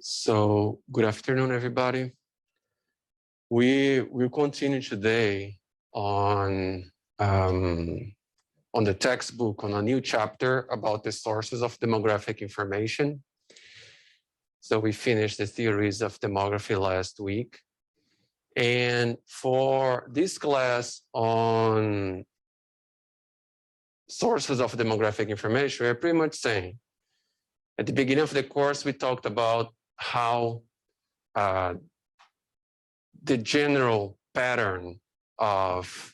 So good afternoon, everybody. We will continue today on the textbook on a new chapter about the sources of demographic information. So we finished the theories of demography last week. And for this class on sources of demographic information, we're pretty much saying, at the beginning of the course, we talked about how the general pattern of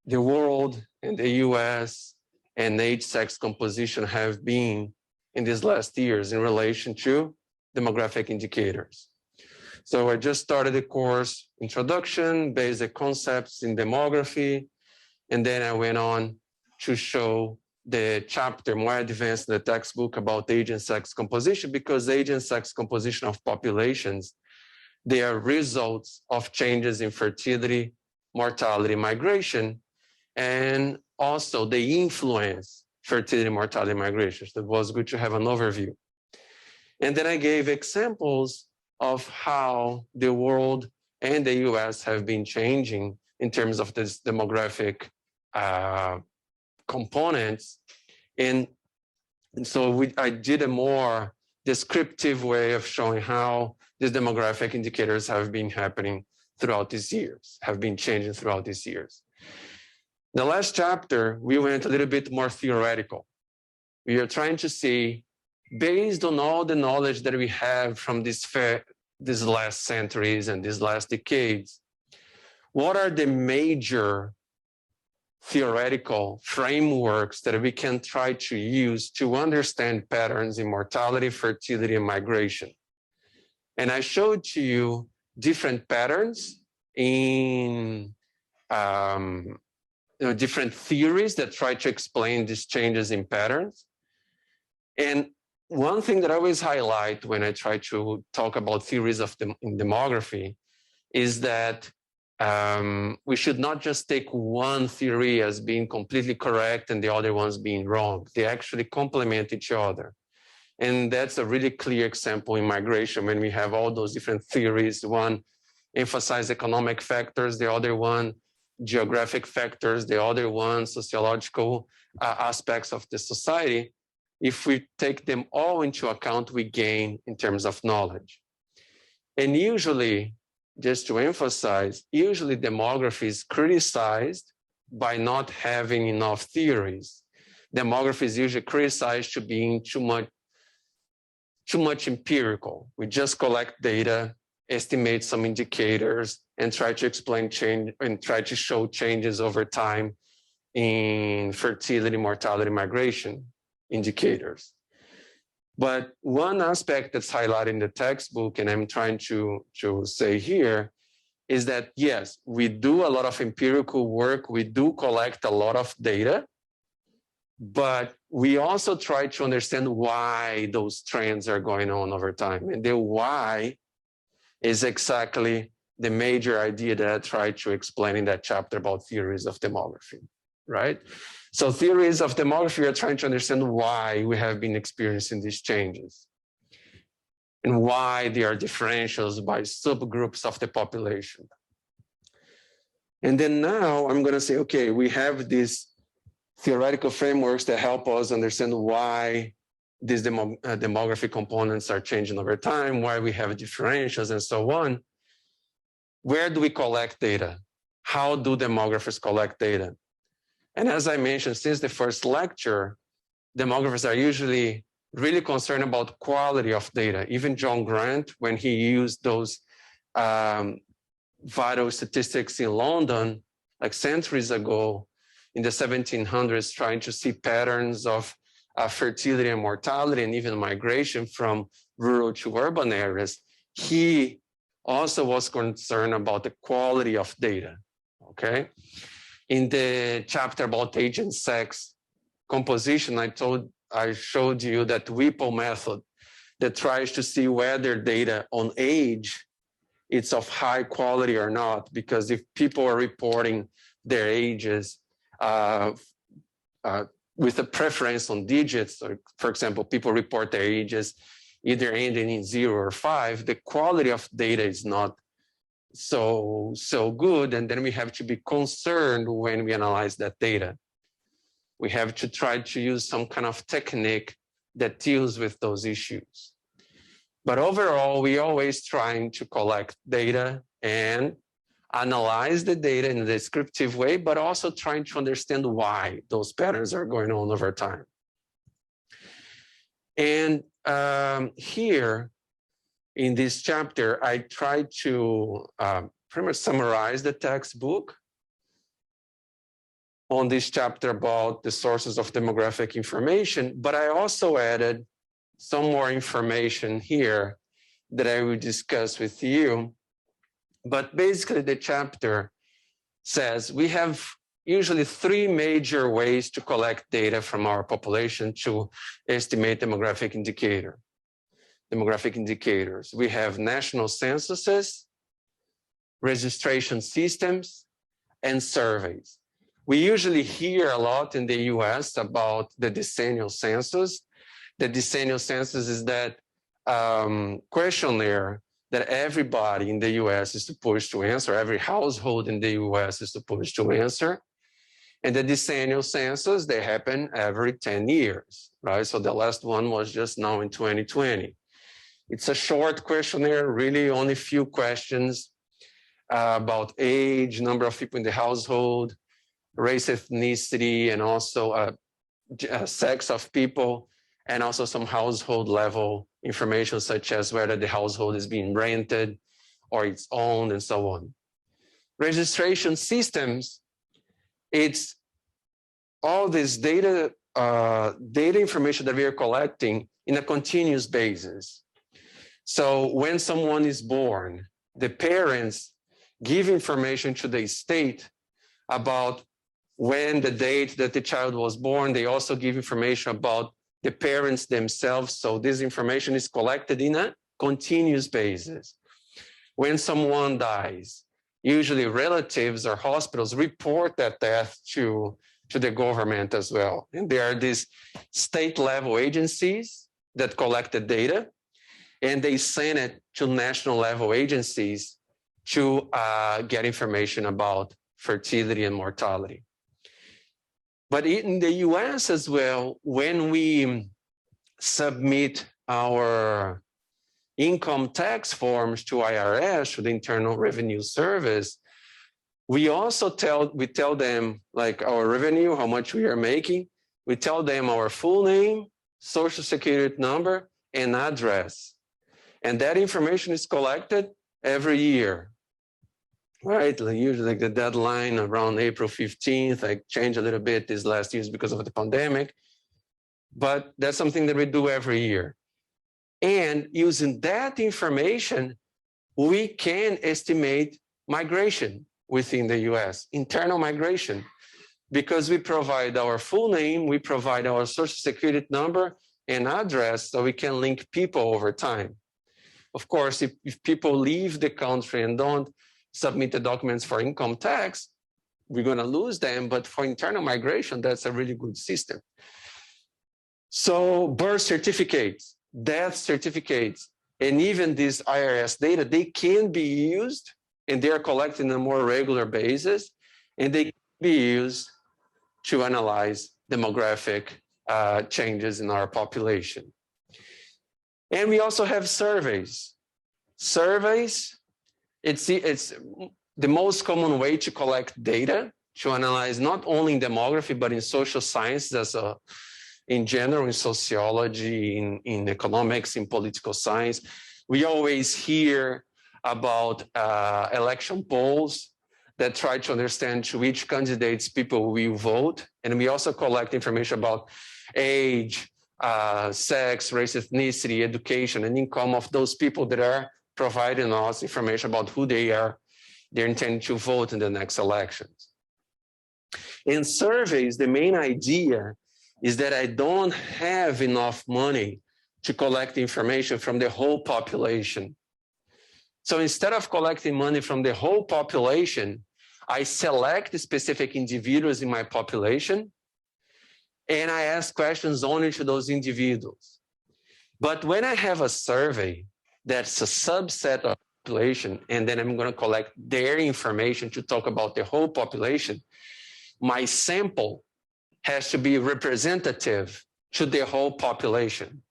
the world and the US and age-sex composition have been in these last years in relation to demographic indicators. So I just started the course introduction, basic concepts in demography, and then I went on to show the chapter more advanced in the textbook about age and sex composition, because age and sex composition of populations, they are results of changes in fertility, mortality, migration, and also they influence fertility, mortality, migration. So it was good to have an overview. And then I gave examples of how the world and the US have been changing in terms of this demographic components. And so I did a more descriptive way of showing how these demographic indicators have been happening throughout these years, have been changing throughout these years. The last chapter, we went a little bit more theoretical. We are trying to see, based on all the knowledge that we have from these last centuries and these last decades, what are the major theoretical frameworks that we can try to use to understand patterns in mortality, fertility, and migration. And I showed to you different patterns in different theories that try to explain these changes in patterns. And one thing that I always highlight when I try to talk about theories of in demography is that we should not just take one theory as being completely correct and the other ones being wrong. They actually complement each other. And that's a really clear example in migration when we have all those different theories. One emphasizes economic factors, the other one geographic factors, the other one sociological aspects of the society. If we take them all into account, we gain in terms of knowledge. And usually, just to emphasize, usually demography is criticized by not having enough theories. Demography is usually criticized to being too much empirical. We just collect data, estimate some indicators, and try to explain change and try to show changes over time in fertility, mortality, migration indicators. But one aspect that's highlighted in the textbook, and I'm trying to say here, is that yes, we do a lot of empirical work, we do collect a lot of data, but we also try to understand why those trends are going on over time. And the why is exactly the major idea that I tried to explain in that chapter about theories of demography, right? So theories of demography are trying to understand why we have been experiencing these changes and why there are differentials by subgroups of the population. And then now I'm going to say, okay, we have these theoretical frameworks that help us understand why these demographic components are changing over time, why we have differentials and so on. Where do we collect data? How do demographers collect data? And as I mentioned, since the first lecture, demographers are usually really concerned about quality of data. Even John Grant, when he used those vital statistics in London, like centuries ago, in the 1700s, trying to see patterns of fertility and mortality and even migration from rural to urban areas, he also was concerned about the quality of data, okay? In the chapter about age and sex composition, I showed you that Whipple method that tries to see whether data on age it's of high quality or not, because if people are reporting their ages with a preference on digits, or for example, people report their ages either ending in 0 or 5, the quality of data is not so good, and then we have to be concerned when we analyze that data. We have to try to use some kind of technique that deals with those issues. But overall, we always trying to collect data and analyze the data in a descriptive way, but also trying to understand why those patterns are going on over time. And here in this chapter, I try to pretty much summarize the textbook on this chapter about the sources of demographic information, but I also added some more information here that I will discuss with you. But basically the chapter says we have usually 3 major ways to collect data from our population to estimate demographic indicators. We have national censuses, registration systems, and surveys. We usually hear a lot in the US about the Decennial Census. The Decennial Census is that questionnaire that everybody in the US is supposed to answer, every household in the US is supposed to answer. And the Decennial Census, they happen every 10 years, right? So the last one was just now in 2020. It's a short questionnaire, really only a few questions about age, number of people in the household, race, ethnicity, and also sex of people, and also some household level information such as whether the household is being rented or it's owned and so on. Registration systems, it's all this data information that we are collecting in a continuous basis. So when someone is born, the parents give information to the state about when the date that the child was born. They also give information about the parents themselves. So this information is collected in a continuous basis. When someone dies, usually relatives or hospitals report that death to the government as well. And there are these state level agencies that collect the data, and they send it to national level agencies to get information about fertility and mortality. But in the US as well, when we submit our income tax forms to IRS, to the Internal Revenue Service, we also tell them like our revenue, how much we are making. We tell them our full name, social security number, and address. And that information is collected every year. Right, like usually the deadline around April 15th, I changed a little bit these last years because of the pandemic, but that's something that we do every year. And using that information, we can estimate migration within the US, internal migration, because we provide our full name, we provide our social security number and address, so we can link people over time. Of course, if people leave the country and don't submit the documents for income tax, we're going to lose them. But for internal migration, that's a really good system. So birth certificates, death certificates, and even this IRS data, they can be used, and they are collected on a more regular basis, and they can be used to analyze demographic changes in our population. And we also have surveys. Surveys, it's the most common way to collect data, to analyze not only in demography, but in social sciences in general, in sociology, in economics, in political science. We always hear about election polls that try to understand to which candidates people will vote. And we also collect information about age, sex, race, ethnicity, education, and income of those people that are providing us information about who they are, they intend to vote in the next elections. In surveys, the main idea is that I don't have enough money to collect information from the whole population. So instead of collecting money from the whole population, I select specific individuals in my population, and I ask questions only to those individuals. But when I have a survey that's a subset of population, and then I'm going to collect their information to talk about the whole population, my sample has to be representative to the whole population,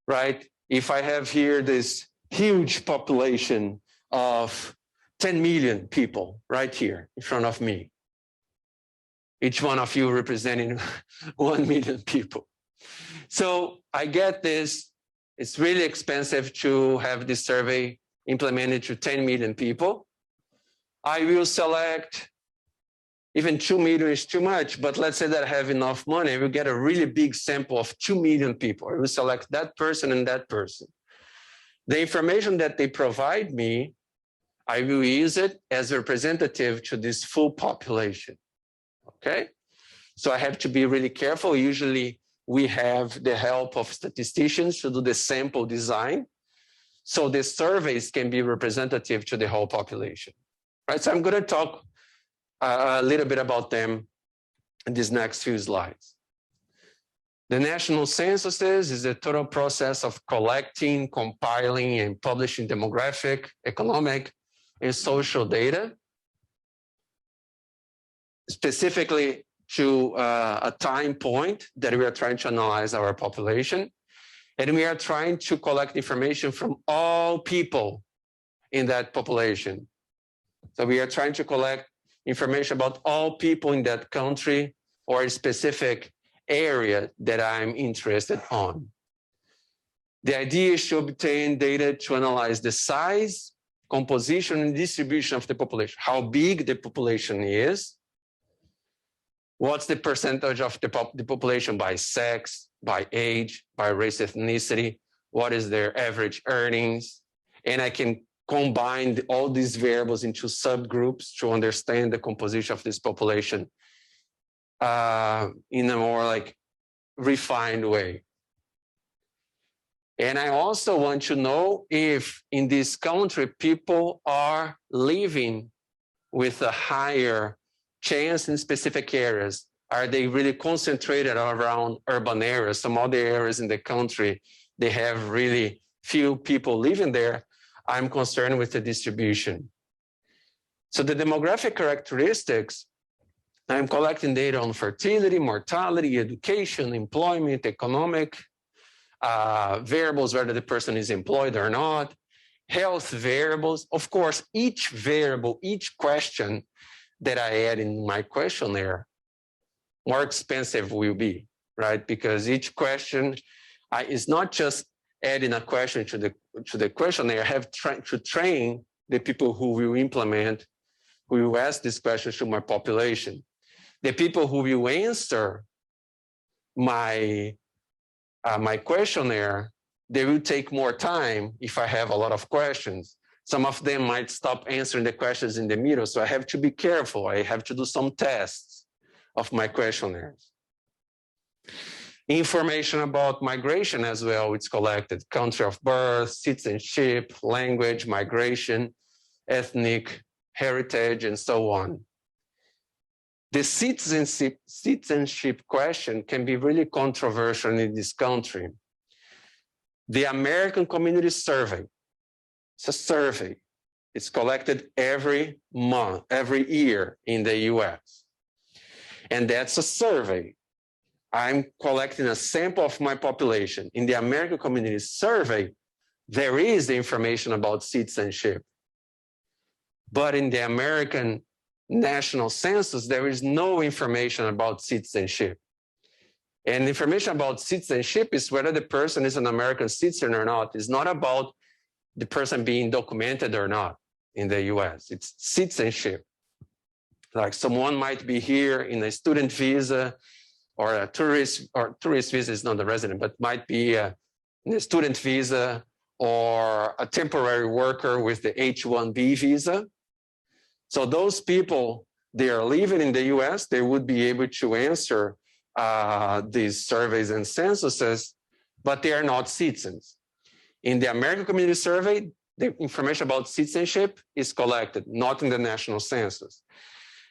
right? If I have here this huge population of 10 million people right here in front of me, each one of you representing 1 million people. So I get this, it's really expensive to have this survey implemented to 10 million people. I will select, even 2 million is too much, but let's say that I have enough money, I will get a really big sample of 2 million people. I will select that person and that person. The information that they provide me, I will use it as representative to this full population, okay? So I have to be really careful. Usually we have the help of statisticians to do the sample design, so the surveys can be representative to the whole population, right? So I'm going to talk a little bit about them in these next few slides. The National Censuses is the total process of collecting, compiling, and publishing demographic, economic, and social data, specifically to a time point that we are trying to analyze our population. And we are trying to collect information from all people in that population. So we are trying to collect information about all people in that country or a specific area that I'm interested on. The idea is to obtain data to analyze the size, composition, and distribution of the population, how big the population is, what's the percentage of the population by sex, by age, by race, ethnicity, what is their average earnings, and I can combine all these variables into subgroups to understand the composition of this population in a more like refined way. And I also want to know if in this country people are living with a higher chance in specific areas. Are they really concentrated around urban areas? Some other areas in the country, they have really few people living there. I'm concerned with the distribution. So the demographic characteristics, I'm collecting data on fertility, mortality, education, employment, economic variables, whether the person is employed or not, health variables. Of course, each variable, each question that I add in my questionnaire, more expensive will be, right? Because each question is not just adding a question to the questionnaire. I have to train the people who will implement, who will ask this question to my population. The people who will answer my questionnaire, they will take more time if I have a lot of questions. Some of them might stop answering the questions in the middle, so I have to be careful. I have to do some tests of my questionnaires. Information about migration as well, it's collected: country of birth, citizenship, language, migration, ethnic heritage, and so on. The citizenship question can be really controversial in this country. The American Community Survey, it's a survey. It's collected every month, every year in the US. And that's a survey. I'm collecting a sample of my population. In the American Community Survey, there is the information about citizenship. But in the American National Census, there is no information about citizenship. And information about citizenship is whether the person is an American citizen or not. It's not about the person being documented or not in the US. It's citizenship. Like someone might be here in a student visa or a tourist visa is not a resident, but might be in a student visa or a temporary worker with the H-1B visa. So those people, they are living in the US, they would be able to answer these surveys and censuses, but they are not citizens. In the American Community Survey, the information about citizenship is collected, not in the National Census.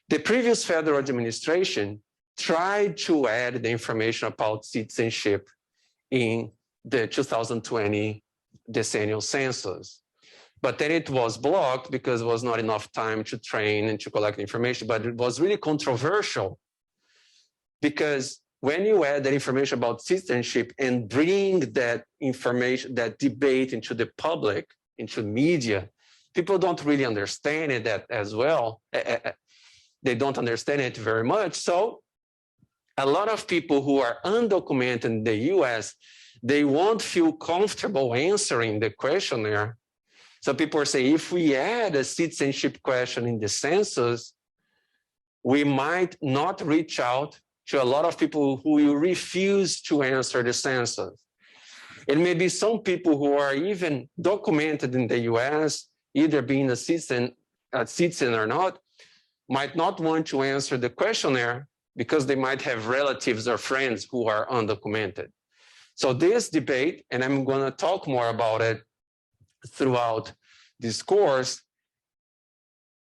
The previous federal administration tried to add the information about citizenship in the 2020 Decennial Census. But then it was blocked because there was not enough time to train and to collect information. But it was really controversial because when you add that information about citizenship and bring that information, that debate into the public, into media, people don't really understand it that as well. They don't understand it very much. So a lot of people who are undocumented in the US, they won't feel comfortable answering the questionnaire. So people are saying, if we add a citizenship question in the census, we might not reach out to a lot of people who will refuse to answer the census. And maybe some people who are even documented in the US, either being a citizen or not, might not want to answer the questionnaire because they might have relatives or friends who are undocumented. So this debate, and I'm going to talk more about it throughout this course,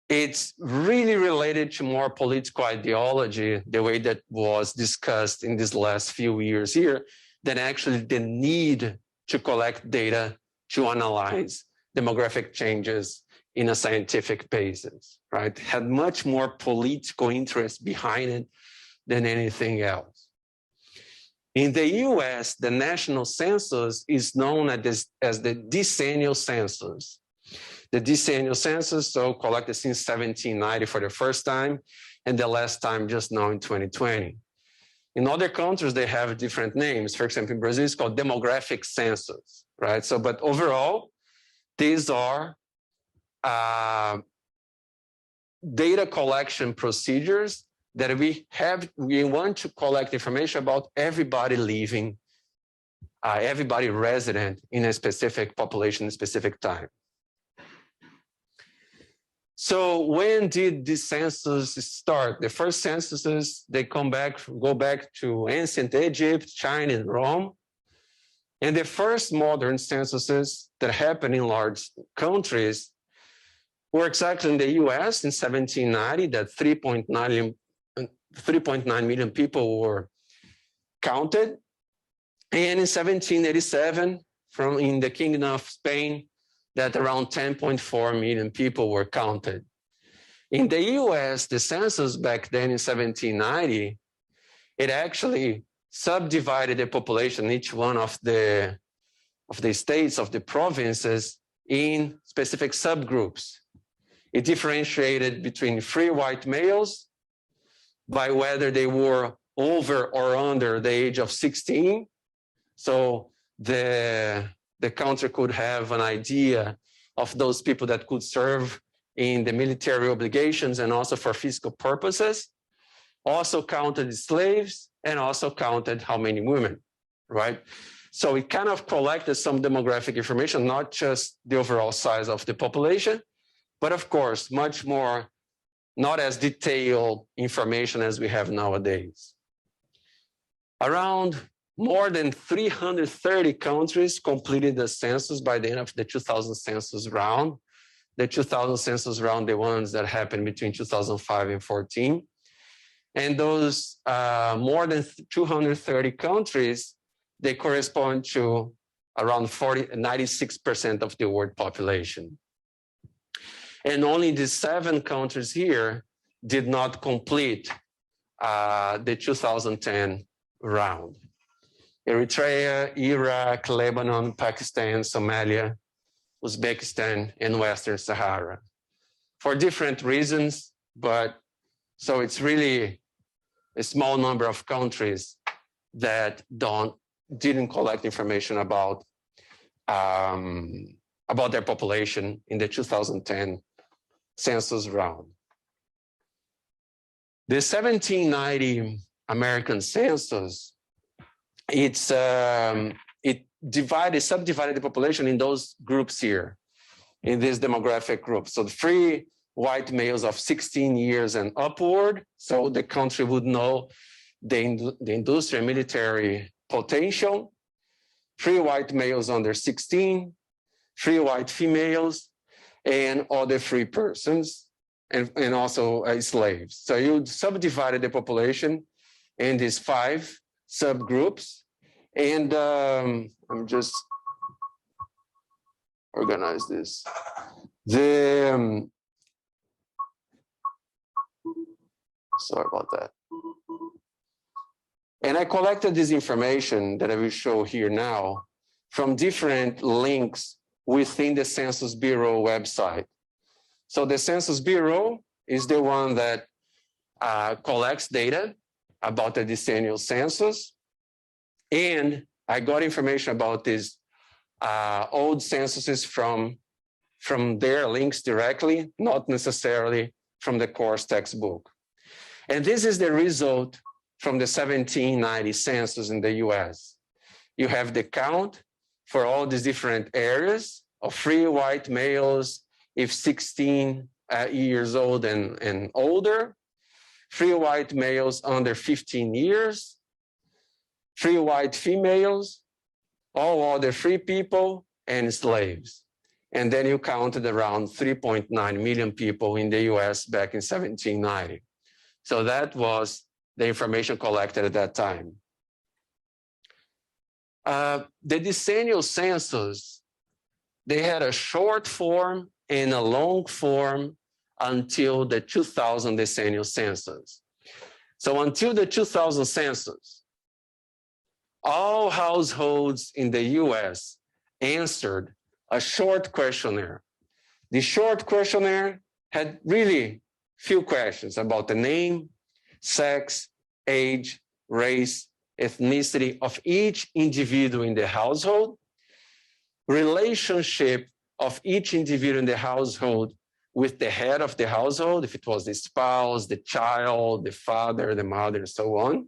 it's really related to more political ideology, the way that was discussed in these last few years here, than actually the need to collect data to analyze demographic changes in a scientific basis, right? Had much more political interest behind it than anything else. In the US, the National Census is known as the Decennial Census. The Decennial Census, so collected since 1790 for the first time, and the last time just now in 2020. In other countries, they have different names. For example, in Brazil, it's called Demographic Census, right? So, but overall, these are data collection procedures that we want to collect information about everybody living, everybody resident in a specific population, specific time. So when did this census start? The first censuses, they go back to ancient Egypt, China, and Rome. And the first modern censuses that happened in large countries were exactly in the US in 1790, that 3.9 million people were counted. And in 1787, in the Kingdom of Spain, that around 10.4 million people were counted. In the US, the census back then in 1790, it actually subdivided the population, each one of the states, of the provinces, in specific subgroups. It differentiated between free white males by whether they were over or under the age of 16. So the country could have an idea of those people that could serve in the military obligations and also for fiscal purposes. Also counted slaves and also counted how many women, right? So it kind of collected some demographic information, not just the overall size of the population, but of course, much more, not as detailed information as we have nowadays. Around more than 330 countries completed the census by the end of the 2000 census round. The 2000 census round, the ones that happened between 2005 and 14. And those more than 230 countries, they correspond to around 96% of the world population. And only the 7 countries here did not complete the 2010 round. Eritrea, Iraq, Lebanon, Pakistan, Somalia, Uzbekistan, and Western Sahara. For different reasons, but so it's really a small number of countries that didn't collect information about their population in the 2010 census round. The 1790 American census, it subdivided the population in those groups here, in this demographic group. So the free white males of 16 years and upward, so the country would know the industrial and military potential. Free white males under 16, free white females, and other free persons, and also slaves. So you subdivided the population in these 5 subgroups, And I'm just organize this. Sorry about that. And I collected this information that I will show here now from different links within the Census Bureau website. So the Census Bureau is the one that collects data about the decennial census. And I got information about these old censuses from their links directly, not necessarily from the course textbook. And this is the result from the 1790 census in the US. You have the count for all these different areas of free white males, if 16 years old and older, free white males under 15 years, free white females, all other free people, and slaves. And then you counted around 3.9 million people in the US back in 1790. So that was the information collected at that time. The decennial census, they had a short form and a long form until the 2000 decennial census. So until the 2000 census, all households in the US answered a short questionnaire. The short questionnaire had really few questions about the name, sex, age, race, ethnicity of each individual in the household, relationship of each individual in the household with the head of the household, if it was the spouse, the child, the father, the mother, and so on,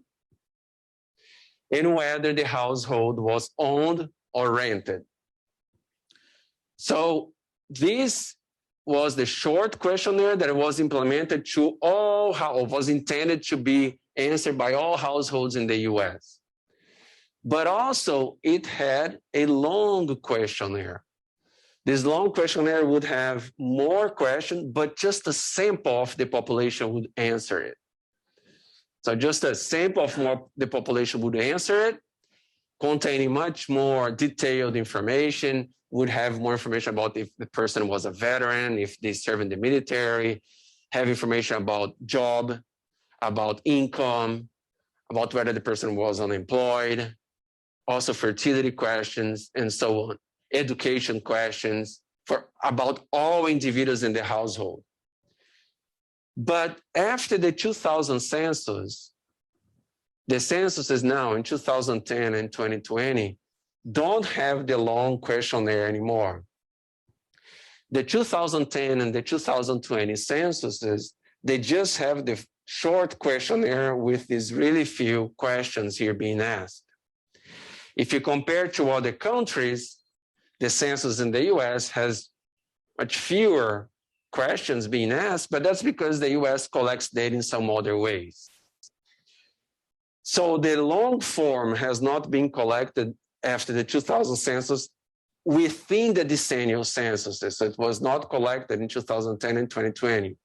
and whether the household was owned or rented. So this was the short questionnaire that was implemented to all, was intended to be answered by all households in the US. But also it had a long questionnaire. This long questionnaire would have more questions, but just a sample of the population would answer it. So just a sample of the population would answer it, containing much more detailed information, would have more information about if the person was a veteran, if they served in the military, have information about job, about income, about whether the person was unemployed, also fertility questions, and so on. Education questions about all individuals in the household. But after the 2000 census, the censuses now in 2010 and 2020 don't have the long questionnaire anymore. The 2010 and the 2020 censuses, they just have the short questionnaire with these really few questions here being asked. If you compare to other countries, the census in the US has much fewer questions being asked, but that's because the US collects data in some other ways. So the long form has not been collected after the 2000 census within the decennial censuses. So it was not collected in 2010 and 2020.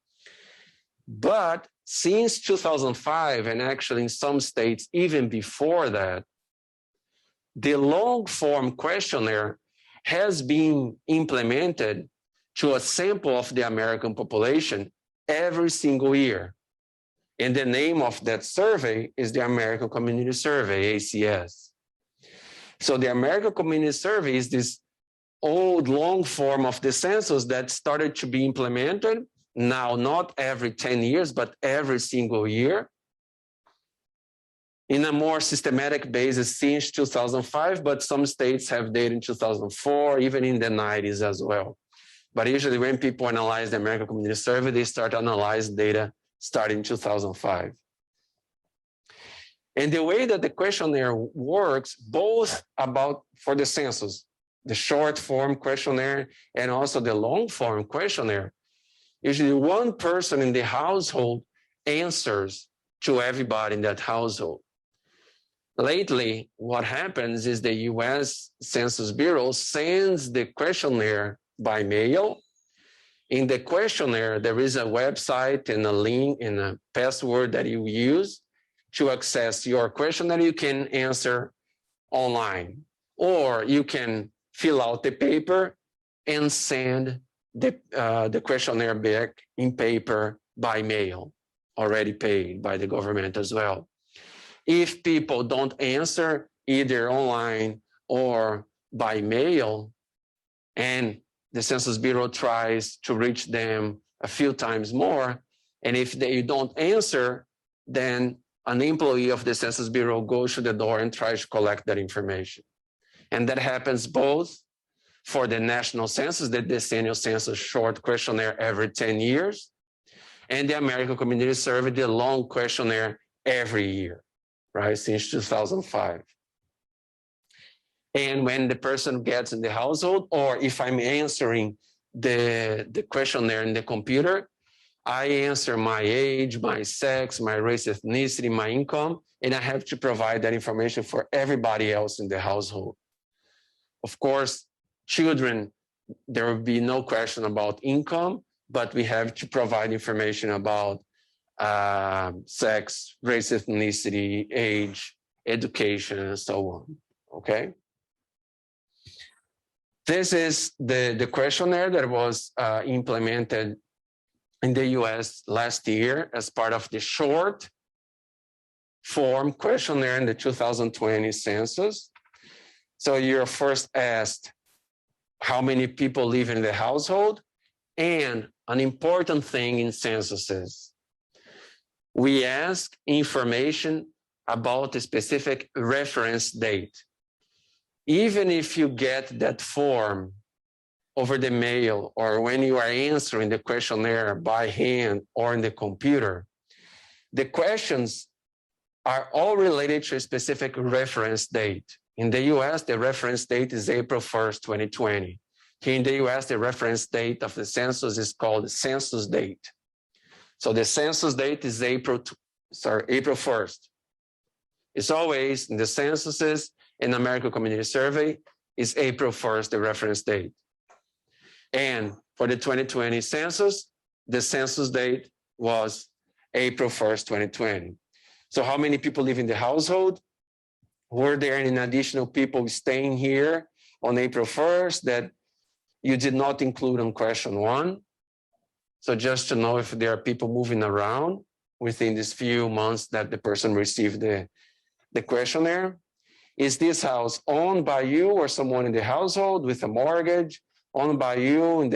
But since 2005, and actually in some states even before that, the long form questionnaire has been implemented to a sample of the American population every single year. And the name of that survey is the American Community Survey, ACS. So the American Community Survey is this old long form of the census that started to be implemented now, not every 10 years, but every single year in a more systematic basis since 2005, but some states have data in 2004, even in the 90s as well. But usually when people analyze the American Community Survey, they start analyzing data starting in 2005. And the way that the questionnaire works, both for the census, the short form questionnaire and also the long form questionnaire, usually one person in the household answers to everybody in that household. Lately, what happens is the US Census Bureau sends the questionnaire by mail. In the questionnaire, there is a website and a link and a password that you use to access your questionnaire. You can answer online, or you can fill out the paper and send the questionnaire back in paper by mail, already paid by the government as well. If people don't answer either online or by mail, and the Census Bureau tries to reach them a few times more, and if they don't answer, then an employee of the Census Bureau goes to the door and tries to collect that information. And that happens both for the National Census, the Decennial Census short questionnaire every 10 years, and the American Community Survey, the long questionnaire every year, right, since 2005. And when the person gets in the household, or if I'm answering the questionnaire in the computer, I answer my age, my sex, my race, ethnicity, my income, and I have to provide that information for everybody else in the household. Of course, children, there will be no question about income, but we have to provide information about sex, race, ethnicity, age, education, and so on, okay? This is the questionnaire that was implemented in the US last year as part of the short form questionnaire in the 2020 census. So you're first asked how many people live in the household, and an important thing in censuses, we ask information about a specific reference date. Even if you get that form over the mail, or when you are answering the questionnaire by hand or in the computer, the questions are all related to a specific reference date. In the US, the reference date is April 1st, 2020. Here in the US, the reference date of the census is called census date. So the census date is April 1st. It's always in the censuses, in American Community Survey, is April 1st, the reference date. And for the 2020 census, the census date was April 1st, 2020. So how many people live in the household? Were there any additional people staying here on April 1st that you did not include on question 1? So just to know if there are people moving around within these few months that the person received the questionnaire. Is this house owned by you or someone in the household with a mortgage, owned by you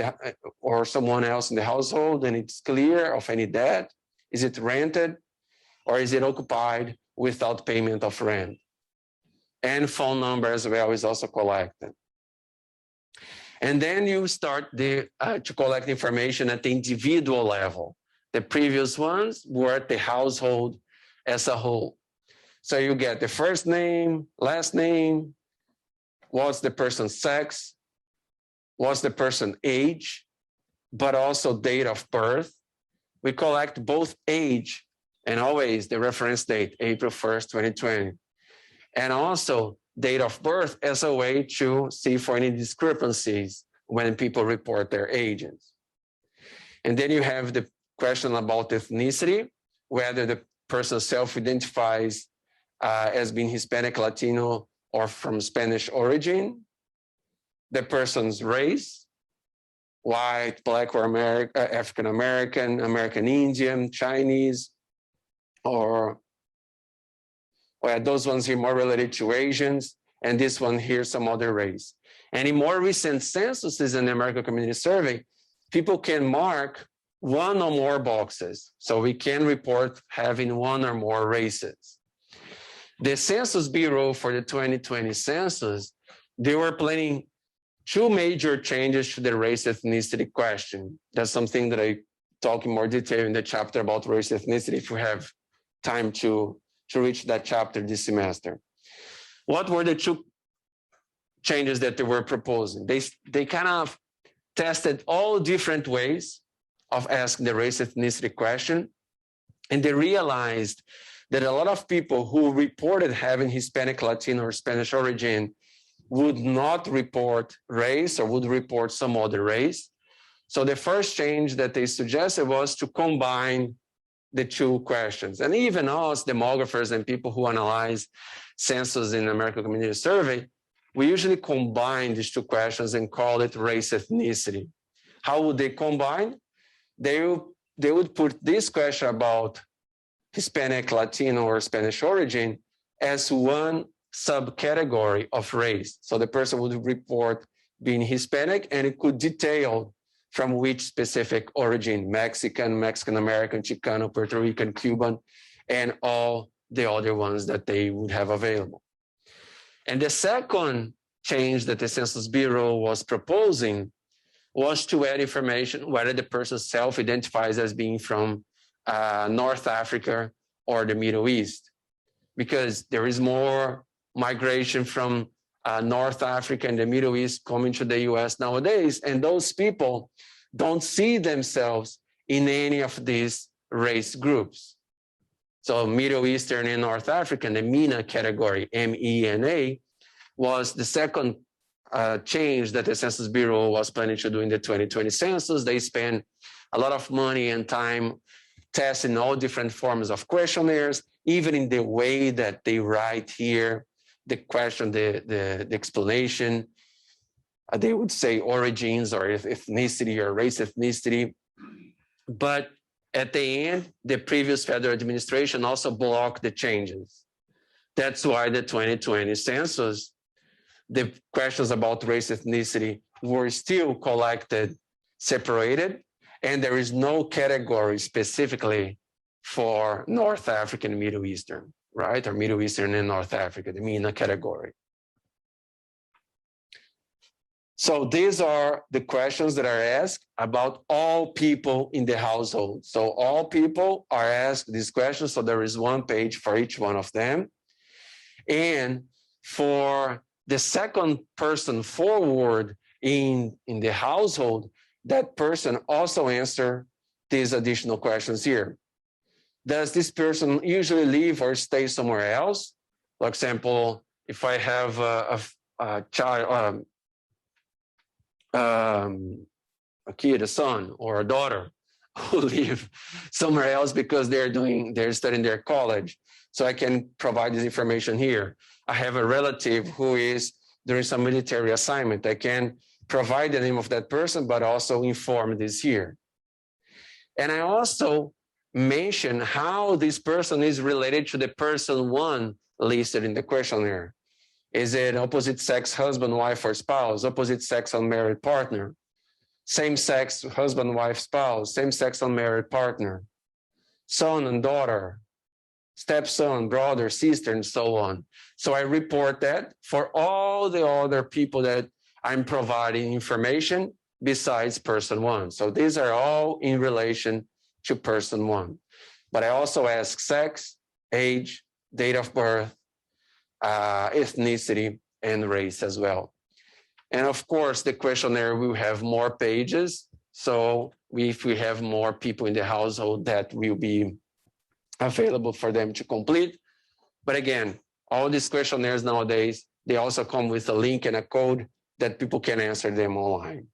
or someone else in the household, and it's clear of any debt? Is it rented, or is it occupied without payment of rent? And phone number as well is also collected. And then you start to collect information at the individual level. The previous ones were at the household as a whole. So you get the first name, last name, what's the person's sex, what's the person's age, but also date of birth. We collect both age and always the reference date, April 1st, 2020. And also date of birth as a way to see for any discrepancies when people report their ages. And then you have the question about ethnicity, whether the person self-identifies as being Hispanic, Latino, or from Spanish origin, the person's race, white, black, or African-American, American Indian, Chinese, or those ones here more related to Asians, and this one here, some other race. And in more recent censuses in the American Community Survey, people can mark one or more boxes. So we can report having one or more races. The Census Bureau for the 2020 census, they were planning 2 major changes to the race ethnicity question. That's something that I talk in more detail in the chapter about race ethnicity if we have time to reach that chapter this semester. What were the 2 changes that they were proposing? They kind of tested all different ways of asking the race ethnicity question, and they realized that a lot of people who reported having Hispanic, Latino, or Spanish origin would not report race or would report some other race. So the first change that they suggested was to combine the two questions. And even us, demographers and people who analyze census in American Community Survey, we usually combine these two questions and call it race ethnicity. How would they combine? They would put this question about Hispanic, Latino, or Spanish origin as one subcategory of race. So the person would report being Hispanic, and it could detail from which specific origin: Mexican, Mexican-American, Chicano, Puerto Rican, Cuban, and all the other ones that they would have available. And the second change that the Census Bureau was proposing was to add information whether the person self-identifies as being from North Africa or the Middle East, because there is more migration from North Africa and the Middle East coming to the US nowadays, and those people don't see themselves in any of these race groups. So Middle Eastern and North African, the MENA category, MENA, was the second change that the Census Bureau was planning to do in the 2020 census. They spent a lot of money and time testing all different forms of questionnaires, even in the way that they write here, the question, the explanation. They would say origins or ethnicity or race ethnicity. But at the end, the previous federal administration also blocked the changes. That's why the 2020 census, the questions about race ethnicity were still collected, separated, and there is no category specifically for North African, Middle Eastern, right? Or Middle Eastern and North Africa, the MENA category. So these are the questions that are asked about all people in the household. So all people are asked these questions. So there is one page for each one of them. And for the second person forward in the household, that person also answer these additional questions here. Does this person usually live or stay somewhere else? For example, if I have a child, a kid, a son or a daughter who live somewhere else because they're studying their college, so I can provide this information here. I have a relative who is doing some military assignment. I can provide the name of that person, but also inform this here. And I also mention how this person is related to the person one listed in the questionnaire. Is it opposite sex husband, wife, or spouse? Opposite sex unmarried partner? Same sex husband, wife, spouse? Same sex unmarried partner? Son and daughter? Stepson, brother, sister, and so on. So I report that for all the other people that I'm providing information besides person one. So these are all in relation to person one. But I also ask sex, age, date of birth, ethnicity, and race as well. And of course, the questionnaire will have more pages. So if we have more people in the household, that will be available for them to complete. But again, all these questionnaires nowadays, they also come with a link and a code that people can answer them online.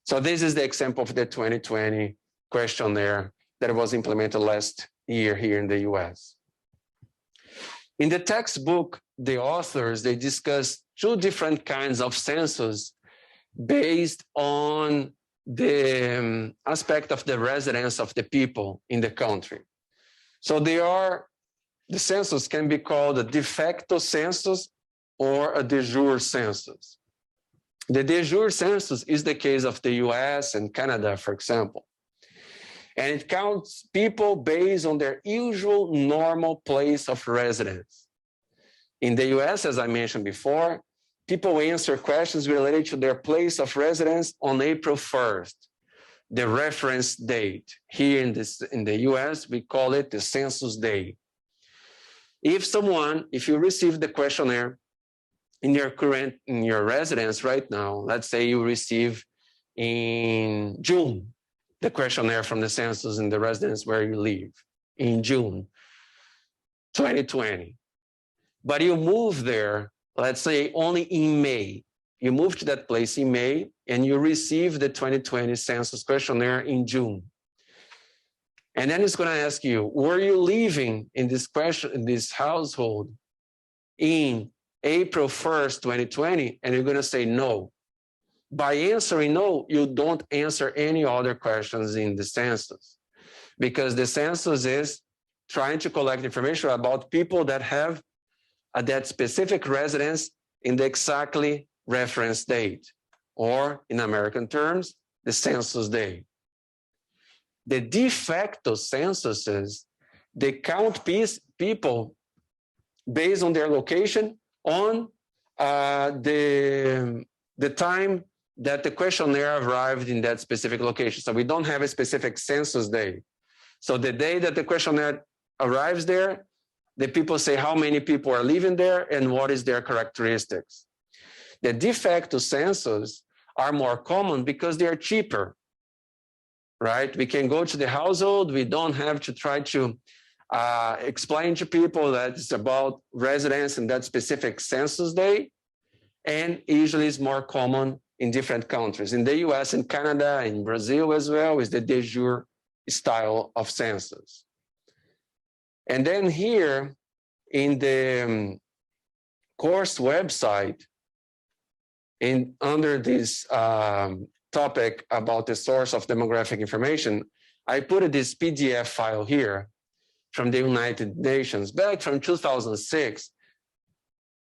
So this is the example of the 2020 questionnaire that was implemented last year here in the US. In the textbook, the authors, they discuss two different kinds of census based on the aspect of the residence of the people in the country. So the census can be called a de facto census or a de jure census. The de jure census is the case of the US and Canada, for example. And it counts people based on their usual normal place of residence. In the US, as I mentioned before, people answer questions related to their place of residence on April 1st, the reference date. Here in the US, we call it the census day. If you receive the questionnaire in your residence right now, let's say you receive in June, the questionnaire from the census in the residence where you live in June 2020. But you move there, let's say only in May. You move to that place in May and you receive the 2020 census questionnaire in June. And then it's going to ask you, were you living in this question, in this household in April 1st, 2020? And you're going to say no. By answering no, you don't answer any other questions in the census, because the census is trying to collect information about people that have that specific residence in the exactly reference date, or in American terms, the census day. The de facto censuses, they count people based on their location on the time that the questionnaire arrived in that specific location. So we don't have a specific census day. So the day that the questionnaire arrives there, the people say how many people are living there and what is their characteristics. The de facto census are more common because they are cheaper, right? We can go to the household. We don't have to try to explain to people that it's about residence in that specific census day. And usually it's more common in different countries. In the US and Canada, in Brazil as well, is the de jure style of census. And then here in the course website, under this topic about the source of demographic information, I put this PDF file here from the United Nations back from 2006.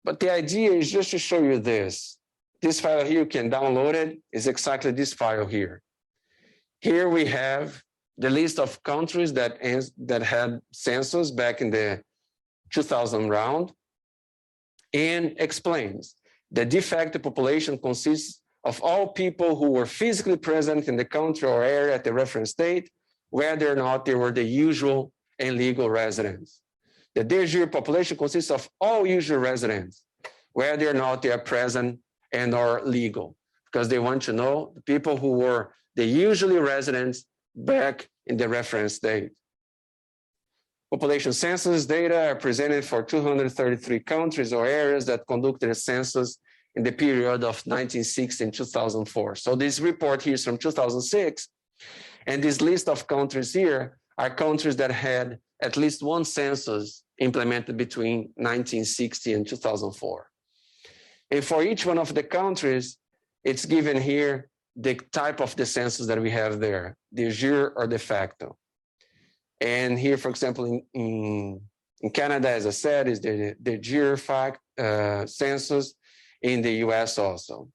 But the idea is just to show you this. This file here, you can download it, is exactly this file here. Here we have the list of countries that had census back in the 2000 round, and explains the de facto population consists of all people who were physically present in the country or area at the reference date, whether or not they were the usual and legal residents. The de jure population consists of all usual residents, whether or not they are present and are legal, because they want to know the people who were the usually residents back in the reference date. Population census data are presented for 233 countries or areas that conducted a census in the period of 1960 and 2004. So this report here is from 2006, and this list of countries here are countries that had at least one census implemented between 1960 and 2004. And for each one of the countries, it's given here the type of the census that we have there, de jure or de facto. And here, for example, in Canada, as I said, is the de jure census. In the US also.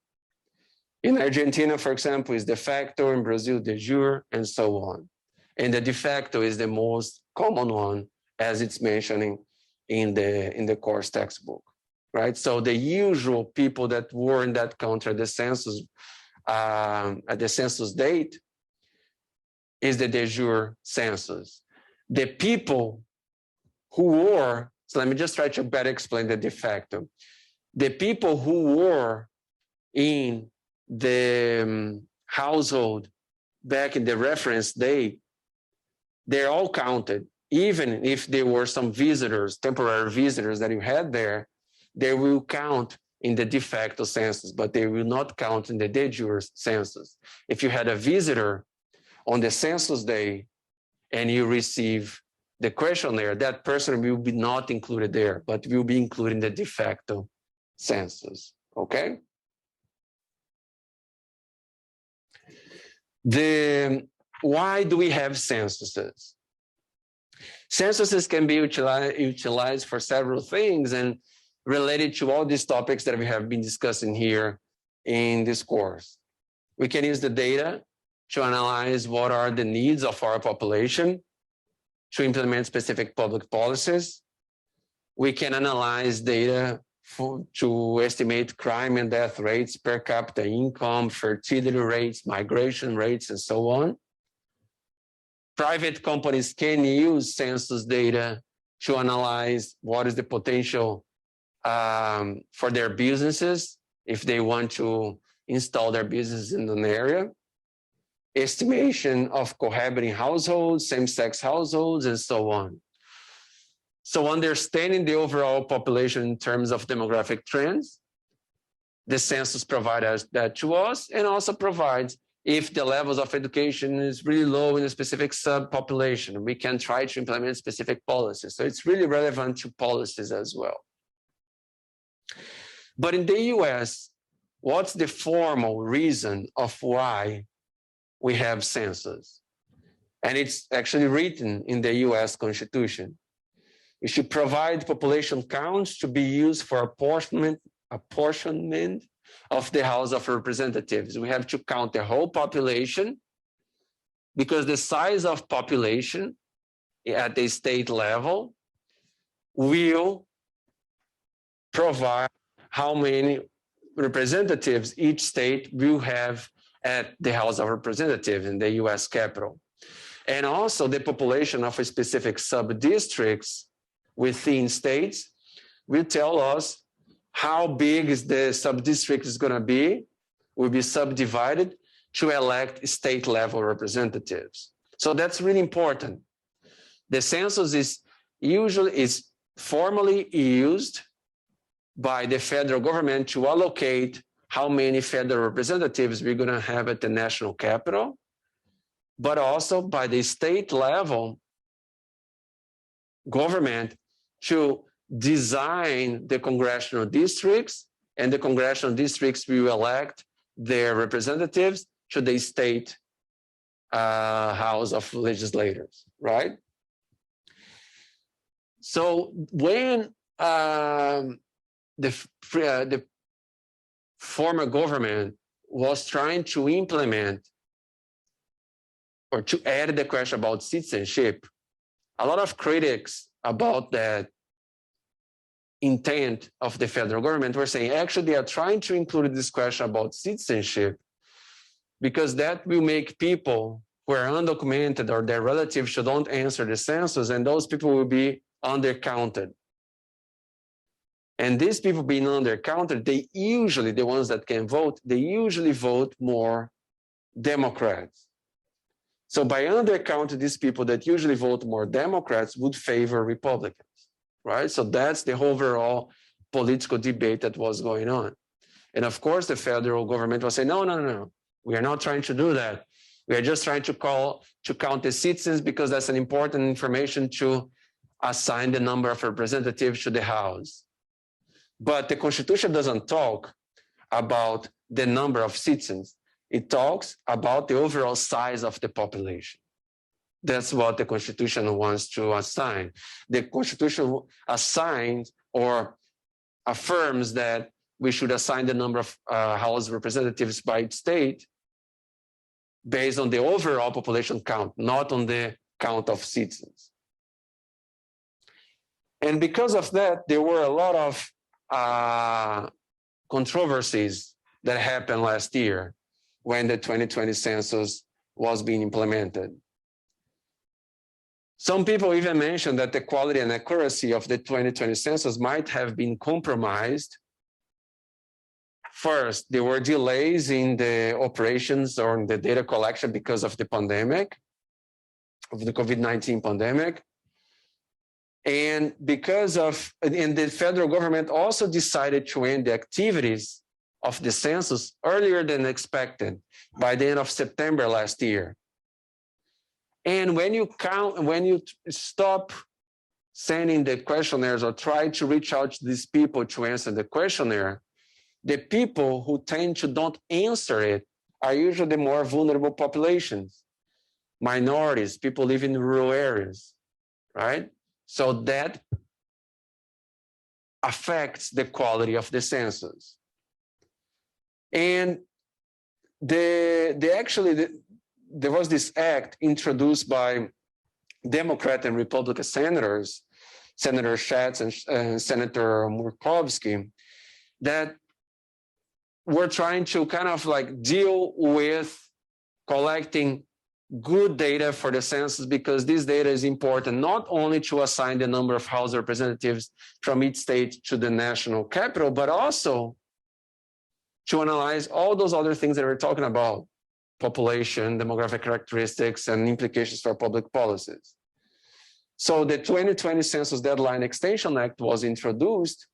In Argentina, for example, is de facto, in Brazil, de jure, and so on. And the de facto is the most common one, as it's mentioning in the course textbook, right? So the usual people that were in that country at the census date is the de jure census. The people who were, so let me just try to better explain the de facto. The people who were in the household back in the reference date, they're all counted. Even if there were some visitors, temporary visitors that you had there, they will count in the de facto census, but they will not count in the de jure census. If you had a visitor on the census day and you receive the questionnaire, that person will be not included there, but will be included in the de facto census, okay? Why do we have censuses? Censuses can be utilized for several things and related to all these topics that we have been discussing here in this course. We can use the data to analyze what are the needs of our population to implement specific public policies. We can analyze data to estimate crime and death rates, per capita income, fertility rates, migration rates, and so on. Private companies can use census data to analyze what is the potential for their businesses if they want to install their business in an area. Estimation of cohabiting households, same-sex households, and so on. So understanding the overall population in terms of demographic trends, the census provides that to us and also provides if the levels of education is really low in a specific subpopulation, we can try to implement specific policies. So it's really relevant to policies as well. But in the US, what's the formal reason of why we have census? And it's actually written in the US Constitution. We should provide population counts to be used for apportionment of the House of Representatives. We have to count the whole population because the size of population at the state level will provide how many representatives each state will have at the House of Representatives in the US Capitol. And also the population of a specific sub-districts within states will tell us how big is the sub-district is going to be, will be subdivided to elect state level representatives. So that's really important. The census is formally used by the federal government to allocate how many federal representatives we're going to have at the national capital, but also by the state level government to design the congressional districts, and the congressional districts will elect their representatives to the state House of Legislators, right? So when the former government was trying to implement or to add the question about citizenship, a lot of critics about that intent of the federal government were saying, actually, they are trying to include this question about citizenship because that will make people who are undocumented or their relatives who don't answer the census, and those people will be undercounted. And these people being undercounted, they usually, the ones that can vote, they usually vote more Democrats. So by undercounting these people that usually vote more Democrats would favor Republicans. Right? So that's the overall political debate that was going on. And of course, the federal government was saying, no, we are not trying to do that. We are just trying to count the citizens because that's an important information to assign the number of representatives to the House. But the Constitution doesn't talk about the number of citizens. It talks about the overall size of the population. That's what the Constitution wants to assign. The Constitution assigns or affirms that we should assign the number of House representatives by state based on the overall population count, not on the count of citizens. And because of that, there were a lot of controversies that happened last year when the 2020 census was being implemented. Some people even mentioned that the quality and accuracy of the 2020 census might have been compromised. First, there were delays in the operations or in the data collection because of the pandemic, of the COVID-19 pandemic. And the federal government also decided to end the activities of the census earlier than expected by the end of September last year. And when you stop sending the questionnaires or try to reach out to these people to answer the questionnaire, the people who tend to don't answer it are usually the more vulnerable populations, minorities, people living in rural areas, right? So that affects the quality of the census. And there was this act introduced by Democrat and Republican senators, Senator Schatz and Senator Murkowski, that were trying to kind of like deal with collecting good data for the census, because this data is important not only to assign the number of House representatives from each state to the national capital, but also to analyze all those other things that we're talking about: population, demographic characteristics, and implications for public policies. So the 2020 Census Deadline Extension Act was introduced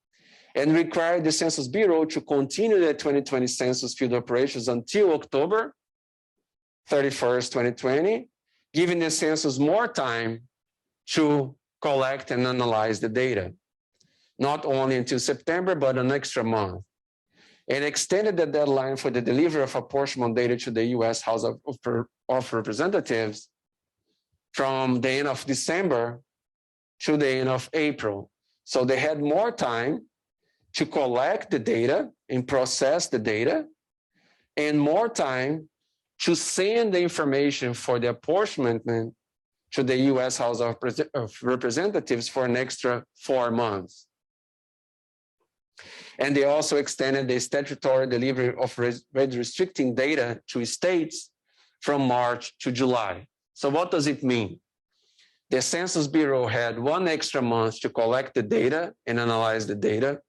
and required the Census Bureau to continue the 2020 census field operations until October 31st, 2020, giving the census more time to collect and analyze the data, not only until September, but an extra month, and extended the deadline for the delivery of apportionment data to the U.S. House of Representatives from the end of December to the end of April. So they had more time to collect the data and process the data, and more time to send the information for the apportionment to the U.S. House of Representatives for an extra 4 months. And they also extended the statutory delivery of restricting data to states from March to July. So what does it mean? The Census Bureau had 1 extra month to collect the data and analyze the data.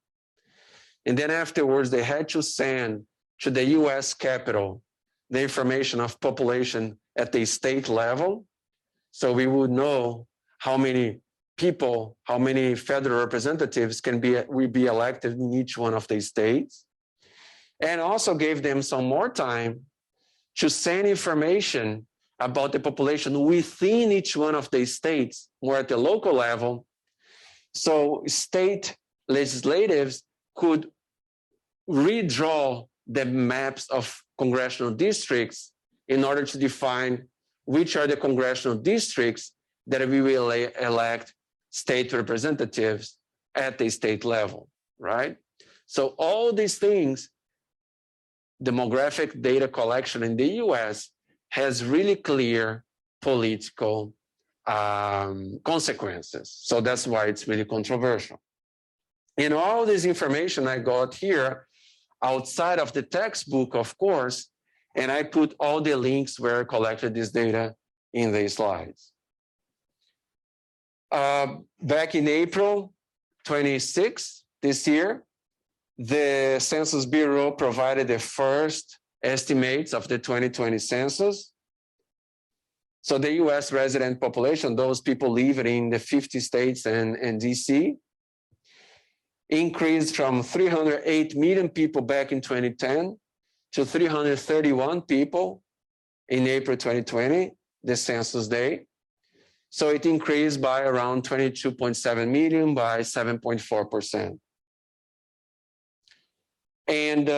And then afterwards, they had to send to the US Capitol the information of population at the state level. So we would know how many people, how many federal representatives will be elected in each one of the states. And also gave them some more time to send information about the population within each one of the states, more at the local level. So state legislatives could redraw the maps of congressional districts in order to define which are the congressional districts that we will elect state representatives at the state level, right? So all these things, demographic data collection in the US has really clear political consequences. So that's why it's really controversial. And all this information I got here outside of the textbook, of course, and I put all the links where I collected this data in the slides. Back in April 26 this year, the Census Bureau provided the first estimates of the 2020 census. So the US resident population, those people living in the 50 states and DC, increased from 308 million people back in 2010 to 331 people in April 2020, the census day. So it increased by around 22.7 million by 7.4%. And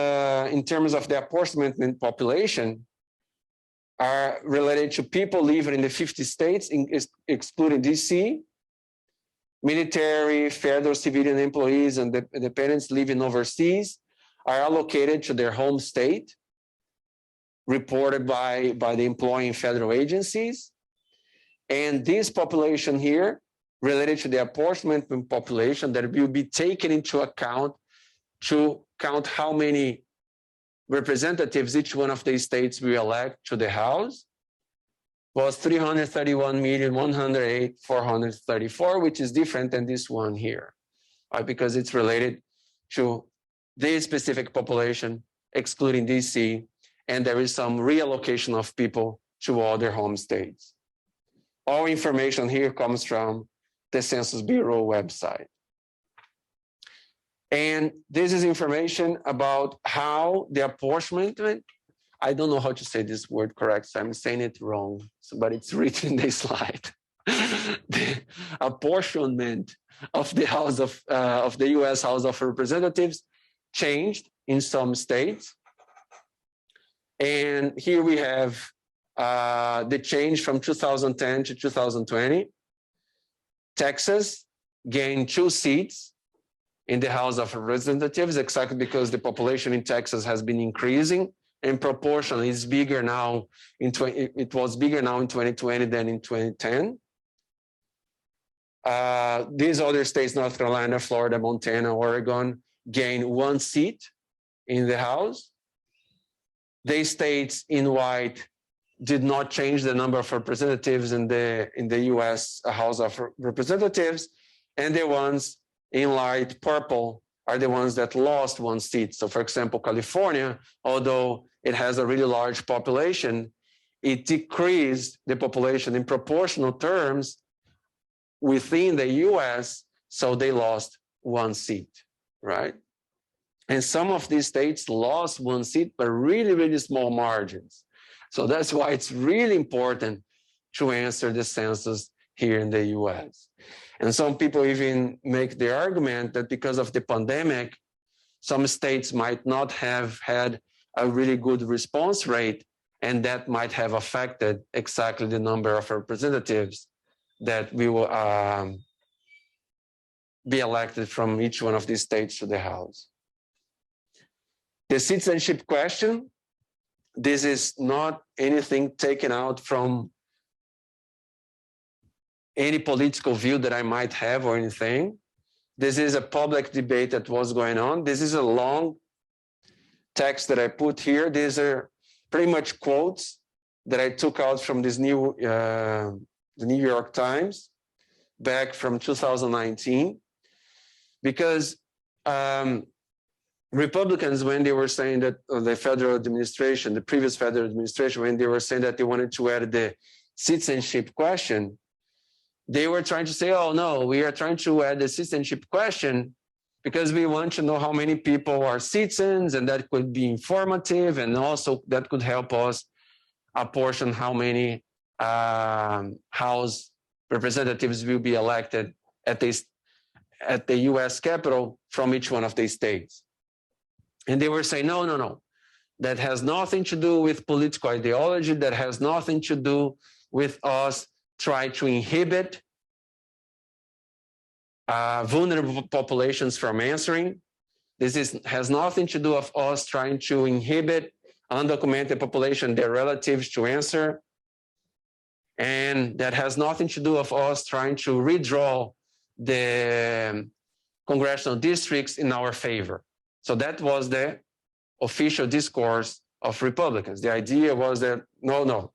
in terms of the apportionment population, are related to people living in the 50 states, excluding DC, military, federal civilian employees, and dependents living overseas are allocated to their home state, reported by the employing federal agencies. And this population here, related to the apportionment population that will be taken into account to count how many representatives each one of the states will elect to the House, was 331,108,434, which is different than this one here, because it's related to this specific population, excluding DC, and there is some reallocation of people to other home states. All information here comes from the Census Bureau website. And this is information about how the apportionment, I don't know how to say this word correct, so I'm saying it wrong, but it's written in the slide. The apportionment of the the US House of Representatives changed in some states. And here we have the change from 2010 to 2020. Texas gained 2 seats in the House of Representatives, exactly because the population in Texas has been increasing, and proportionally is bigger now. It was bigger now in 2020 than in 2010. These other states, North Carolina, Florida, Montana, Oregon, gained 1 seat in the House. The states in white did not change the number of representatives in the US House of Representatives, and the ones in light purple are the ones that lost 1 seat. So for example, California, although it has a really large population, it decreased the population in proportional terms within the US, so they lost 1 seat, right? And some of these states lost 1 seat, but really, really small margins. So that's why it's really important to answer the census here in the US. And some people even make the argument that because of the pandemic, some states might not have had a really good response rate, and that might have affected exactly the number of representatives that will be elected from each one of these states to the House. The citizenship question, this is not anything taken out from any political view that I might have or anything. This is a public debate that was going on. This is a long text that I put here. These are pretty much quotes that I took out from this the New York Times back from 2019, because Republicans, when they were saying that the federal administration, the previous federal administration, when they were saying that they wanted to add the citizenship question, they were trying to say, oh no, we are trying to add the citizenship question because we want to know how many people are citizens, and that could be informative, and also that could help us apportion how many House representatives will be elected at the US Capitol from each one of the states. And they were saying, no, no, no, that has nothing to do with political ideology, that has nothing to do with us trying to inhibit vulnerable populations from answering. This has nothing to do with us trying to inhibit undocumented population, their relatives, to answer. And that has nothing to do with us trying to redraw the congressional districts in our favor. So that was the official discourse of Republicans. The idea was that, no,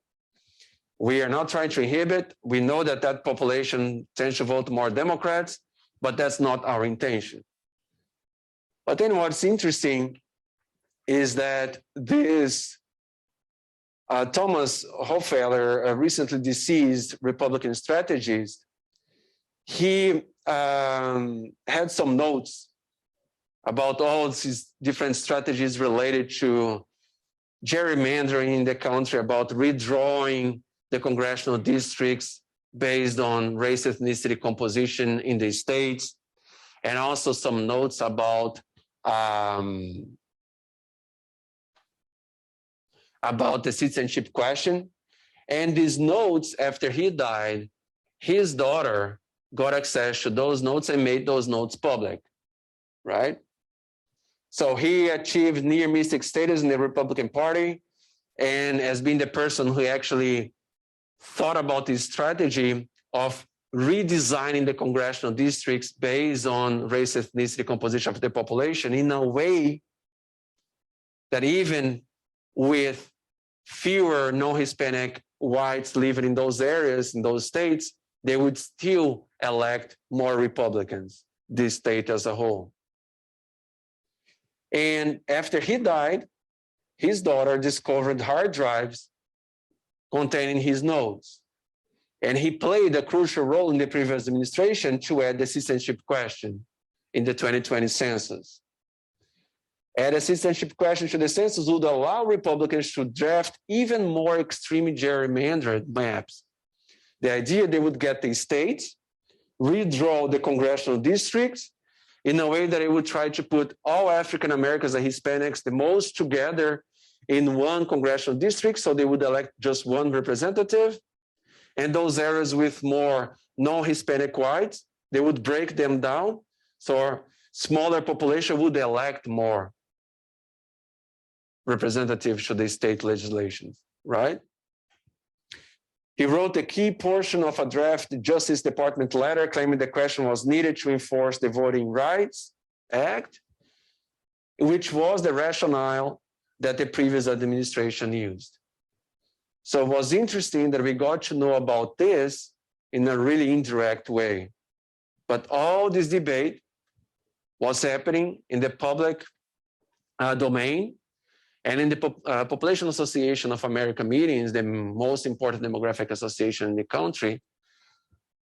we are not trying to inhibit. We know that that population tends to vote more Democrats, but that's not our intention. But then what's interesting is that this Thomas Hofeller, a recently deceased Republican strategist, he had some notes about all these different strategies related to gerrymandering in the country, about redrawing the congressional districts based on race ethnicity composition in the states, and also some notes about the citizenship question. And these notes, after he died, his daughter got access to those notes and made those notes public, right? So he achieved near mystic status in the Republican Party, and has been the person who actually thought about this strategy of redesigning the congressional districts based on race ethnicity composition of the population in a way that even with fewer non-Hispanic whites living in those areas, in those states, they would still elect more Republicans, this state as a whole. And after he died, his daughter discovered hard drives containing his notes. And he played a crucial role in the previous administration to add the citizenship question in the 2020 census. Add a citizenship question to the census would allow Republicans to draft even more extremely gerrymandered maps. The idea they would get the states, redraw the congressional districts in a way that it would try to put all African Americans and Hispanics the most together in one congressional district, so they would elect just one representative. And those areas with more non-Hispanic whites, they would break them down, so smaller population would elect more representatives to the state legislations, right? He wrote a key portion of a draft Justice Department letter claiming the question was needed to enforce the Voting Rights Act, which was the rationale that the previous administration used. So it was interesting that we got to know about this in a really indirect way. But all this debate was happening in the public domain, and in the Population Association of America meetings, the most important demographic association in the country,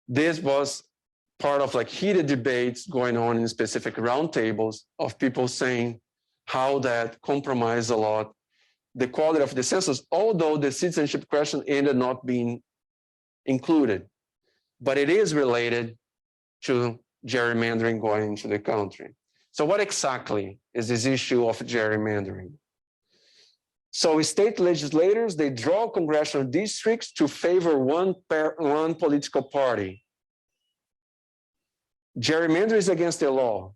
this was part of like heated debates going on in specific roundtables of people saying how that compromised a lot the quality of the census, although the citizenship question ended not being included. But it is related to gerrymandering going into the country. So what exactly is this issue of gerrymandering? So state legislators, they draw congressional districts to favor one political party. Gerrymandering is against the law.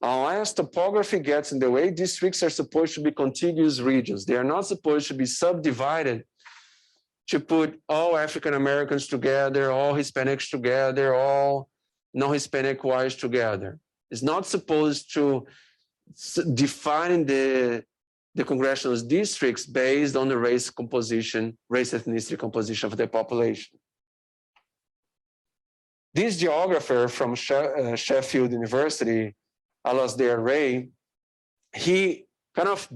Unless topography gets in the way, districts are supposed to be contiguous regions. They are not supposed to be subdivided to put all African Americans together, all Hispanics together, all non-Hispanic whites together. It's not supposed to define the congressional districts based on the race ethnicity composition of the population. This geographer from Sheffield University, Alasdair Ray, he kind of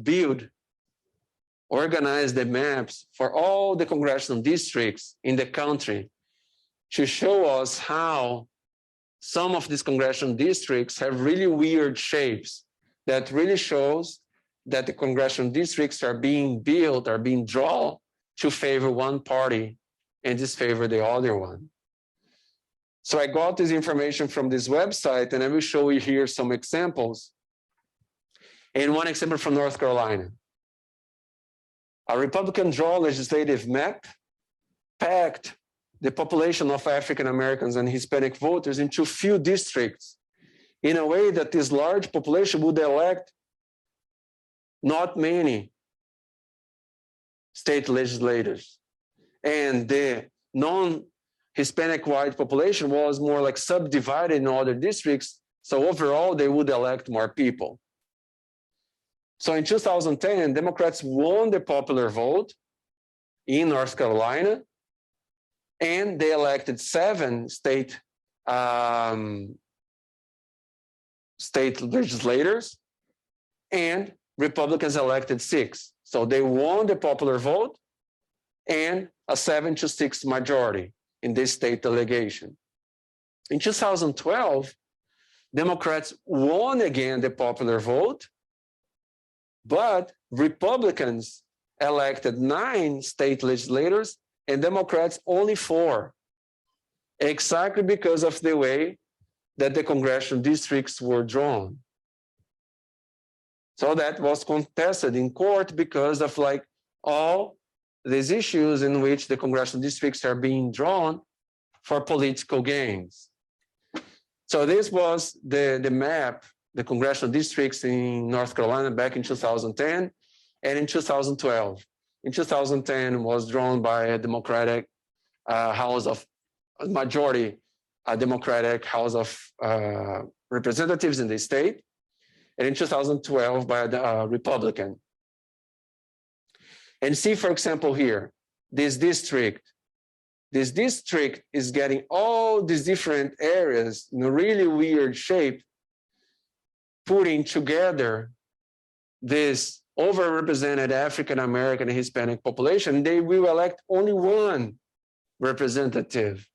organized the maps for all the congressional districts in the country to show us how some of these congressional districts have really weird shapes that really shows that the congressional districts are being built, are being drawn to favor one party and disfavor the other one. So I got this information from this website, and I will show you here some examples. And one example from North Carolina. A Republican draw legislative map packed the population of African Americans and Hispanic voters into few districts in a way that this large population would elect not many state legislators. And the non-Hispanic white population was more like subdivided in other districts. So overall, they would elect more people. So in 2010, Democrats won the popular vote in North Carolina, and they elected 7 state legislators, and Republicans elected 6. So they won the popular vote and a 7-6 majority in this state delegation. In 2012, Democrats won again the popular vote, but Republicans elected 9 state legislators and Democrats only 4, exactly because of the way that the congressional districts were drawn. So that was contested in court because of like all these issues in which the congressional districts are being drawn for political gains. So this was the map, the congressional districts in North Carolina back in 2010 and in 2012. In 2010 was drawn by a Democratic House of majority, a Democratic House of Representatives in the state, and in 2012 by the Republican. And see, for example, here, this district is getting all these different areas in a really weird shape, putting together this overrepresented African American and Hispanic population. They will elect only one representative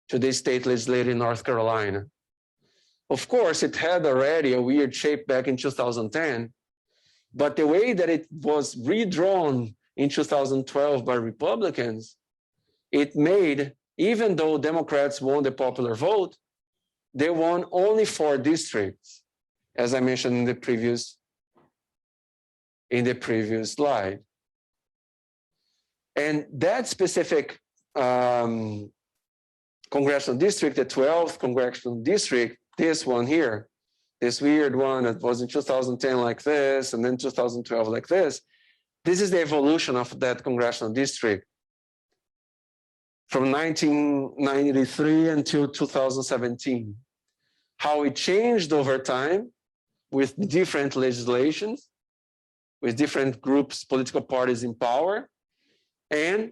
to the state legislature in North Carolina. Of course, it had already a weird shape back in 2010, but the way that it was redrawn in 2012 by Republicans, it made, even though Democrats won the popular vote, they won only 4 districts, as I mentioned in the previous slide. And that specific congressional district, the 12th congressional district, this one here, this weird one that was in 2010 like this, and then 2012 like this, this is the evolution of that congressional district from 1993 until 2017. How it changed over time with different legislations, with different groups, political parties in power, and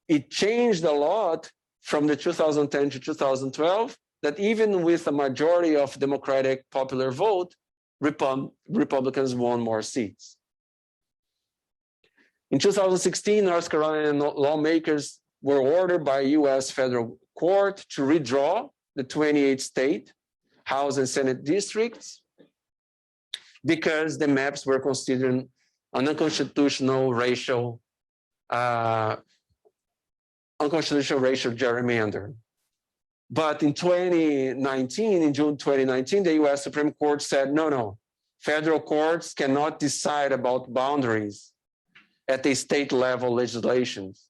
it changed a lot from the 2010 to 2012, that even with a majority of Democratic popular vote, Republicans won more seats. In 2016, North Carolina lawmakers were ordered by U.S. federal court to redraw the 28 state House and Senate districts because the maps were considered an unconstitutional racial gerrymander. But in 2019, in June 2019, the US Supreme Court said, no, federal courts cannot decide about boundaries at the state level legislations.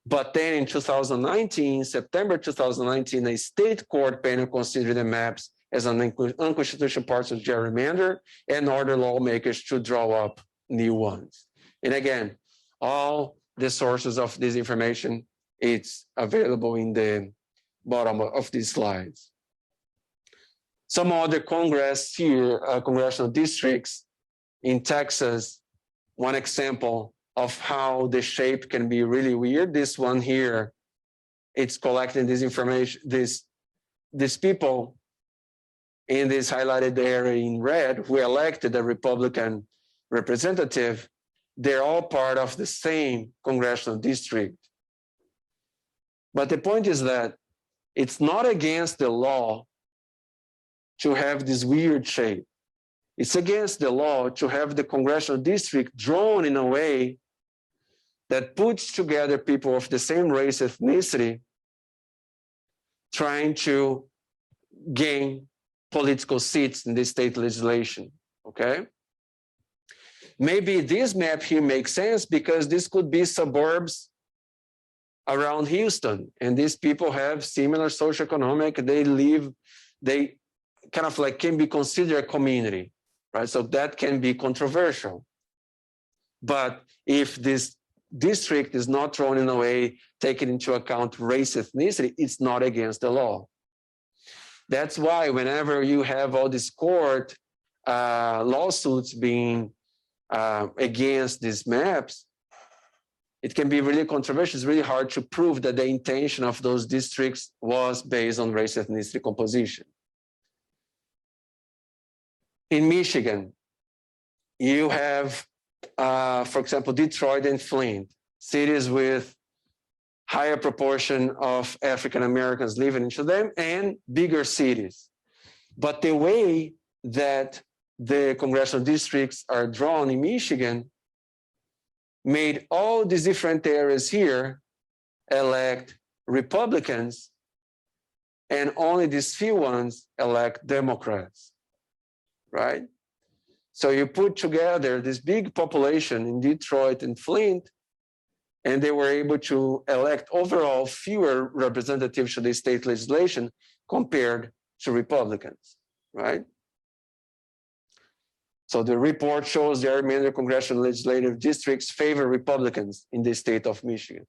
But then in 2019, September 2019, a state court panel considered the maps as an unconstitutional parts of gerrymander and ordered lawmakers to draw up new ones. And again, all the sources of this information, it's available in the bottom of these slides. Some other congressional districts in Texas, one example of how the shape can be really weird. This one here, it's collecting this information, these people in this highlighted area in red who elected a Republican representative, they're all part of the same congressional district. But the point is that it's not against the law to have this weird shape. It's against the law to have the congressional district drawn in a way that puts together people of the same race, ethnicity, trying to gain political seats in the state legislation, okay? Maybe this map here makes sense because this could be suburbs around Houston, and these people have similar socioeconomic, they kind of like can be considered a community, right? So that can be controversial. But if this district is not thrown in a way, taking into account race, ethnicity, it's not against the law. That's why whenever you have all these court lawsuits being against these maps, it can be really controversial. It's really hard to prove that the intention of those districts was based on race, ethnicity composition. In Michigan, you have, for example, Detroit and Flint, cities with higher proportion of African Americans living into them and bigger cities. But the way that the congressional districts are drawn in Michigan made all these different areas here elect Republicans, and only these few ones elect Democrats, right? So you put together this big population in Detroit and Flint, and they were able to elect overall fewer representatives to the state legislation compared to Republicans, right? So the report shows the remainder congressional legislative districts favor Republicans in the state of Michigan.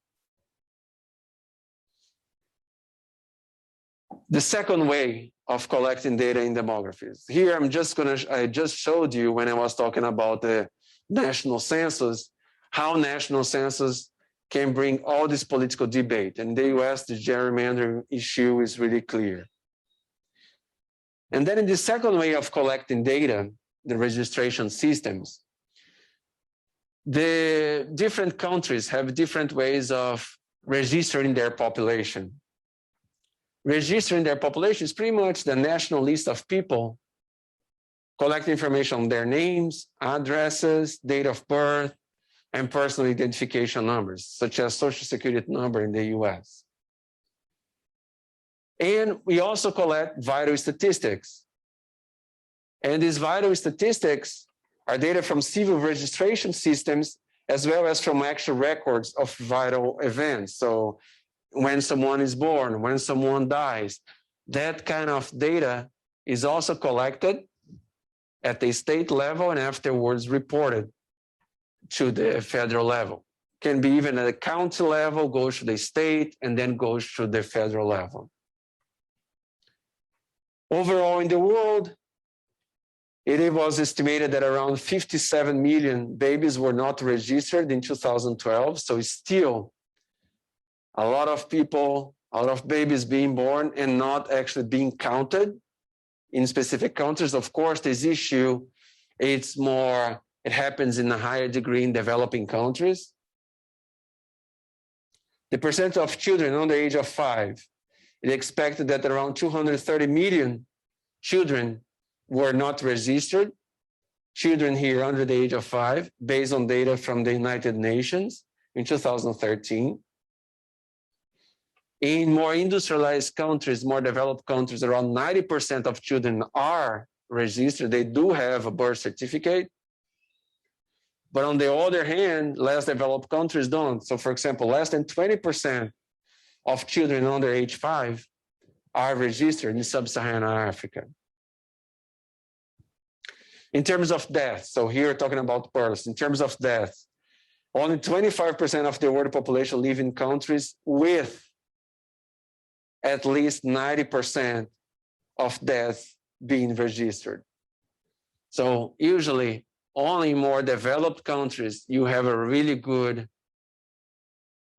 The second way of collecting data in demographies. Here I just showed you when I was talking about the National Census, how National Census can bring all this political debate. In the US, the gerrymandering issue is really clear. And then in the second way of collecting data, the registration systems, the different countries have different ways of registering their population. Registering their population is pretty much the national list of people, collect information on their names, addresses, date of birth, and personal identification numbers, such as Social Security number in the US. And we also collect vital statistics. And these vital statistics are data from civil registration systems, as well as from actual records of vital events. So when someone is born, when someone dies, that kind of data is also collected at the state level and afterwards reported to the federal level. Can be even at the county level, goes to the state, and then goes to the federal level. Overall in the world, it was estimated that around 57 million babies were not registered in 2012. So it's still a lot of people, a lot of babies being born and not actually being counted in specific countries. Of course, this issue, it happens in a higher degree in developing countries. The percentage of children under the age of 5, it expected that around 230 million children were not registered children here under the age of 5, based on data from the United Nations in 2013. In more industrialized countries, more developed countries, around 90% of children are registered. They do have a birth certificate. But on the other hand, less developed countries don't. So for example, less than 20% of children under age 5 are registered in sub-Saharan Africa. In terms of death, so here we're talking about births. In terms of death, only 25% of the world population live in countries with at least 90% of deaths being registered. So usually, only in more developed countries, you have a really good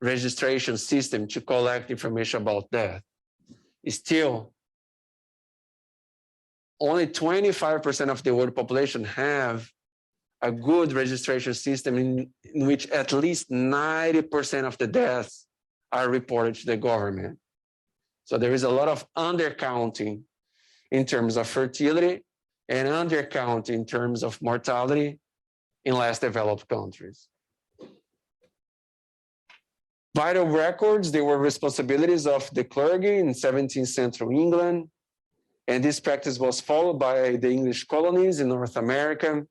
registration system to collect information about death. Still, only 25% of the world population have a good registration system in which at least 90% of the deaths are reported to the government. So there is a lot of undercounting in terms of fertility and undercount in terms of mortality in less developed countries. Vital records, they were responsibilities of the clergy in 17th century England, and this practice was followed by the English colonies in North America.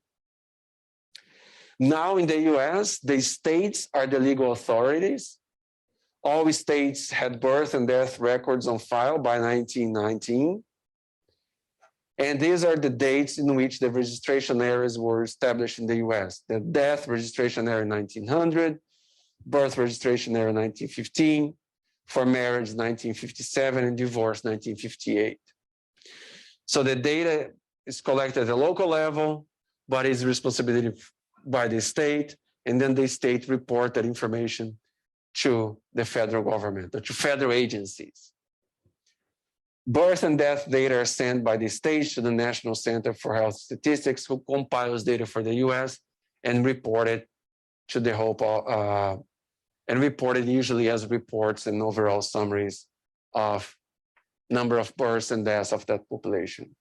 Now in the US, the states are the legal authorities. All states had birth and death records on file by 1919. And these are the dates in which the registration areas were established in the US. The death registration area 1900, birth registration area 1915, for marriage 1957, and divorce 1958. So the data is collected at the local level, but is responsibility by the state, and then the state report that information to the federal government or to federal agencies. Birth and death data are sent by the states to the National Center for Health Statistics, who compiles data for the US and report it to the whole, and report it usually as reports and overall summaries of number of births and deaths of that population.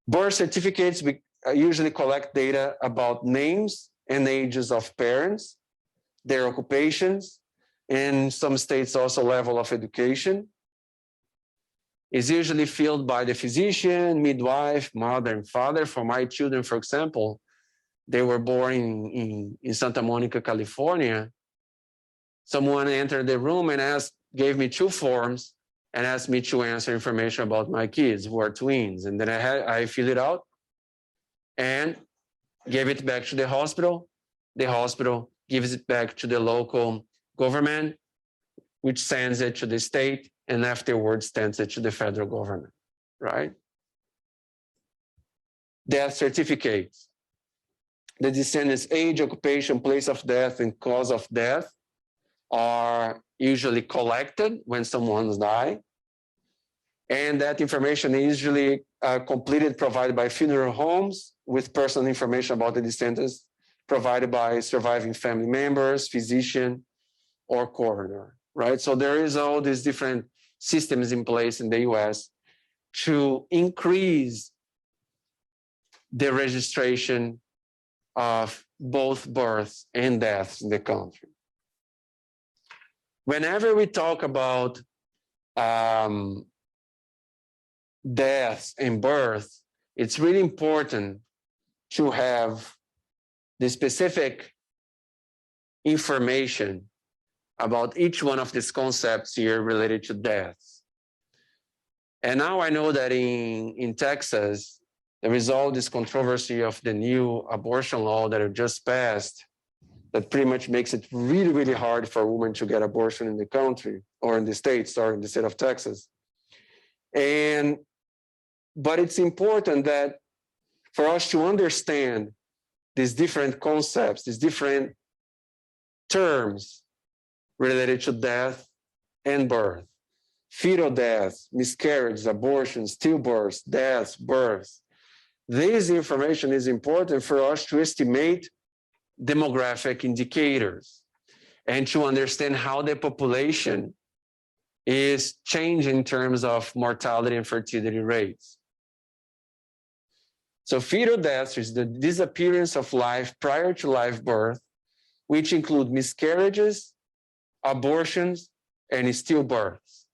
Birth certificates, we usually collect data about names and ages of parents, their occupations, and some states also level of education. Is usually filled by the physician, midwife, mother, and father. For my children, for example, they were born in Santa Monica, California. Someone entered the room and gave me 2 forms and asked me to answer information about my kids who are twins. And then I filled it out and gave it back to the hospital. The hospital gives it back to the local government, which sends it to the state, and afterwards sends it to the federal government, right? Death certificates. The descendant's age, occupation, place of death, and cause of death are usually collected when someone's died. And that information is usually completed, provided by funeral homes with personal information about the descendants provided by surviving family members, physician, or coroner, right? So there is all these different systems in place in the US to increase the registration of both births and deaths in the country. Whenever we talk about deaths and birth, it's really important to have the specific information about each one of these concepts here related to deaths. And now I know that in Texas, there is all this controversy of the new abortion law that have just passed that pretty much makes it really, really hard for a woman to get abortion in the country or in the States or in the state of Texas. But it's important that for us to understand these different concepts, these different terms related to death and birth, fetal death, miscarriage, abortions, stillbirths, deaths, births. This information is important for us to estimate demographic indicators and to understand how the population is changing in terms of mortality and fertility rates. So fetal death is the disappearance of life prior to live birth, which include miscarriages, abortions, and stillbirths.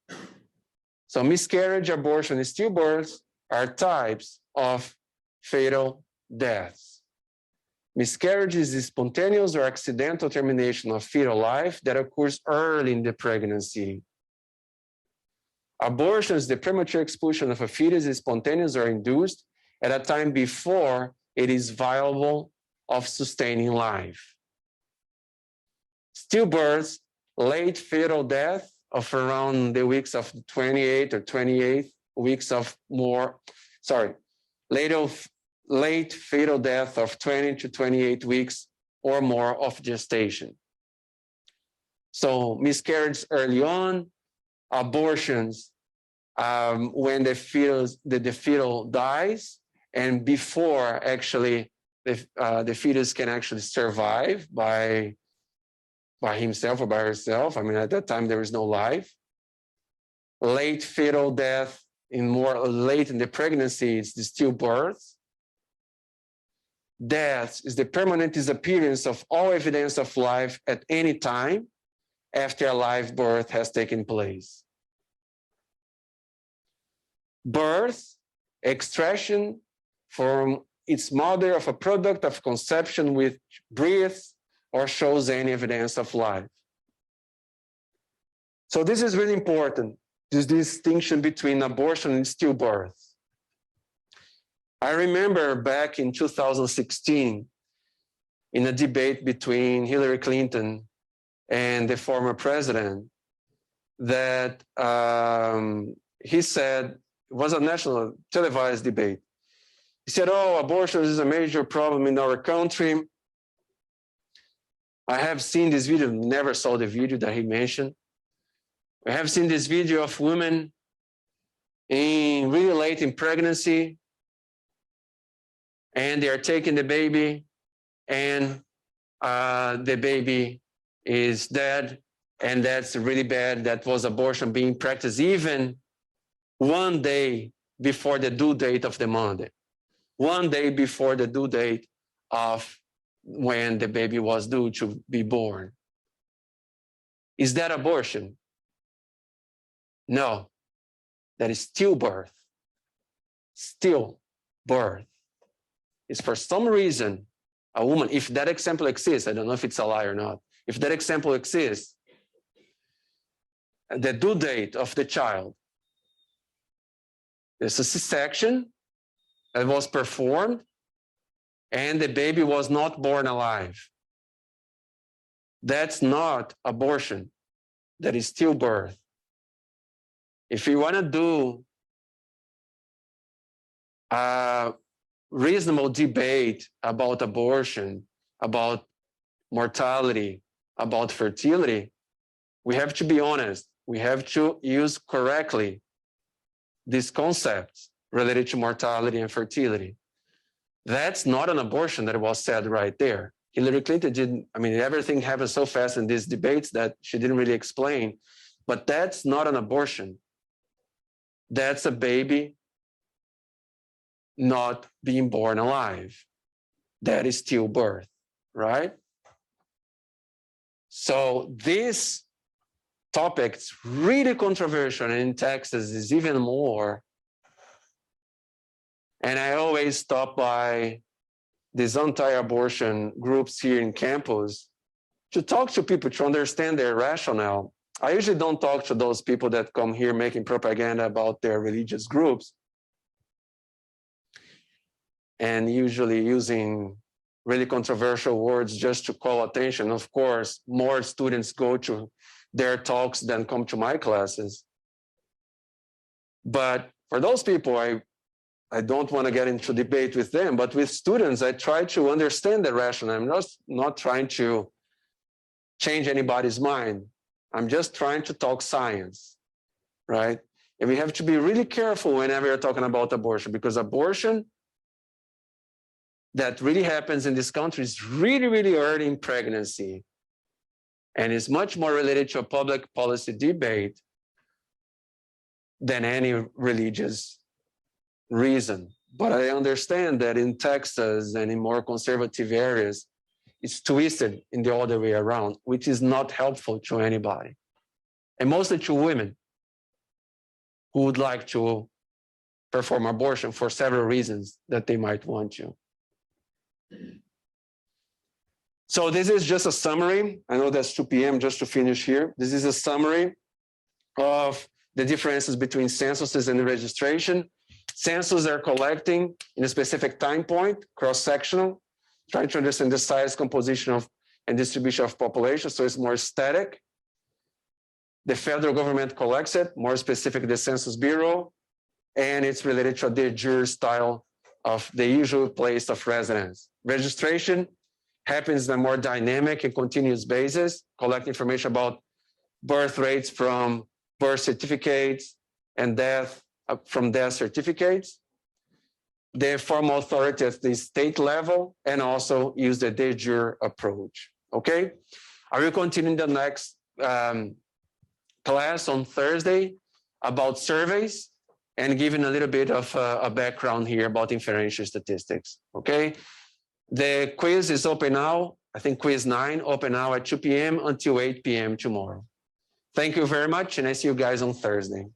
So miscarriage, abortion, and stillbirths are types of fatal deaths. Miscarriage is the spontaneous or accidental termination of fetal life that occurs early in the pregnancy. Abortion is the premature expulsion of a fetus, is spontaneous or induced at a time before it is viable of sustaining life. Stillbirths, late fetal death of around the weeks of 28 or 28 weeks of more, late fetal death of 20 to 28 weeks or more of gestation. So miscarriage early on, abortions when the fetal dies, and before actually the fetus can actually survive by himself or by herself. I mean, at that time there is no life. Late fetal death late in the pregnancy, it's the stillbirth. Death is the permanent disappearance of all evidence of life at any time after a live birth has taken place. Birth, extraction from its mother of a product of conception which breathes or shows any evidence of life. So this is really important, this distinction between abortion and stillbirth. I remember back in 2016, in a debate between Hillary Clinton and the former president, that he said, it was a national televised debate. He said, oh, abortion is a major problem in our country. I have seen this video, never saw the video that he mentioned. I have seen this video of women really late in pregnancy, and they are taking the baby, and the baby is dead, and that's really bad. That was abortion being practiced even one day before the due date of the mother, one day before the due date of when the baby was due to be born. Is that abortion? No, that is stillbirth. Stillbirth. Is for some reason, a woman, if that example exists, I don't know if it's a lie or not, if that example exists, the due date of the child, there's a C-section that was performed, and the baby was not born alive. That's not abortion. That is stillbirth. If you want to do a reasonable debate about abortion, about mortality, about fertility, we have to be honest. We have to use correctly these concepts related to mortality and fertility. That's not an abortion that was said right there. Hillary Clinton didn't, I mean, everything happened so fast in these debates that she didn't really explain, but that's not an abortion. That's a baby not being born alive. That is stillbirth, right? So this topic is really controversial, and in Texas is even more. And I always stop by these anti-abortion groups here in campus to talk to people, to understand their rationale. I usually don't talk to those people that come here making propaganda about their religious groups and usually using really controversial words just to call attention. Of course, more students go to their talks than come to my classes. But for those people, I don't want to get into debate with them, but with students, I try to understand the rationale. I'm not trying to change anybody's mind. I'm just trying to talk science, right? And we have to be really careful whenever you're talking about abortion, because abortion that really happens in this country is really, really early in pregnancy, and is much more related to a public policy debate than any religious reason, But I understand that in Texas and in more conservative areas, it's twisted in the other way around, which is not helpful to anybody. And mostly to women who would like to perform abortion for several reasons that they might want to. So this is just a summary. I know that's 2 p.m. just to finish here. This is a summary of the differences between censuses and registration. Censuses are collecting in a specific time point, cross-sectional, trying to understand the size, composition of, and distribution of population, so it's more static. The federal government collects it, more specific, the Census Bureau, and it's related to a de jure style of the usual place of residence. Registration happens on a more dynamic and continuous basis, collect information about birth rates from birth certificates and death from death certificates. The formal authority at the state level, and also use the de jure approach. Okay, I will continue in the next class on Thursday about surveys and giving a little bit of a background here about inferential statistics. Okay, the quiz is open now. I think quiz 9 open now at 2 p.m. until 8 p.m. tomorrow. Thank you very much, and I see you guys on Thursday.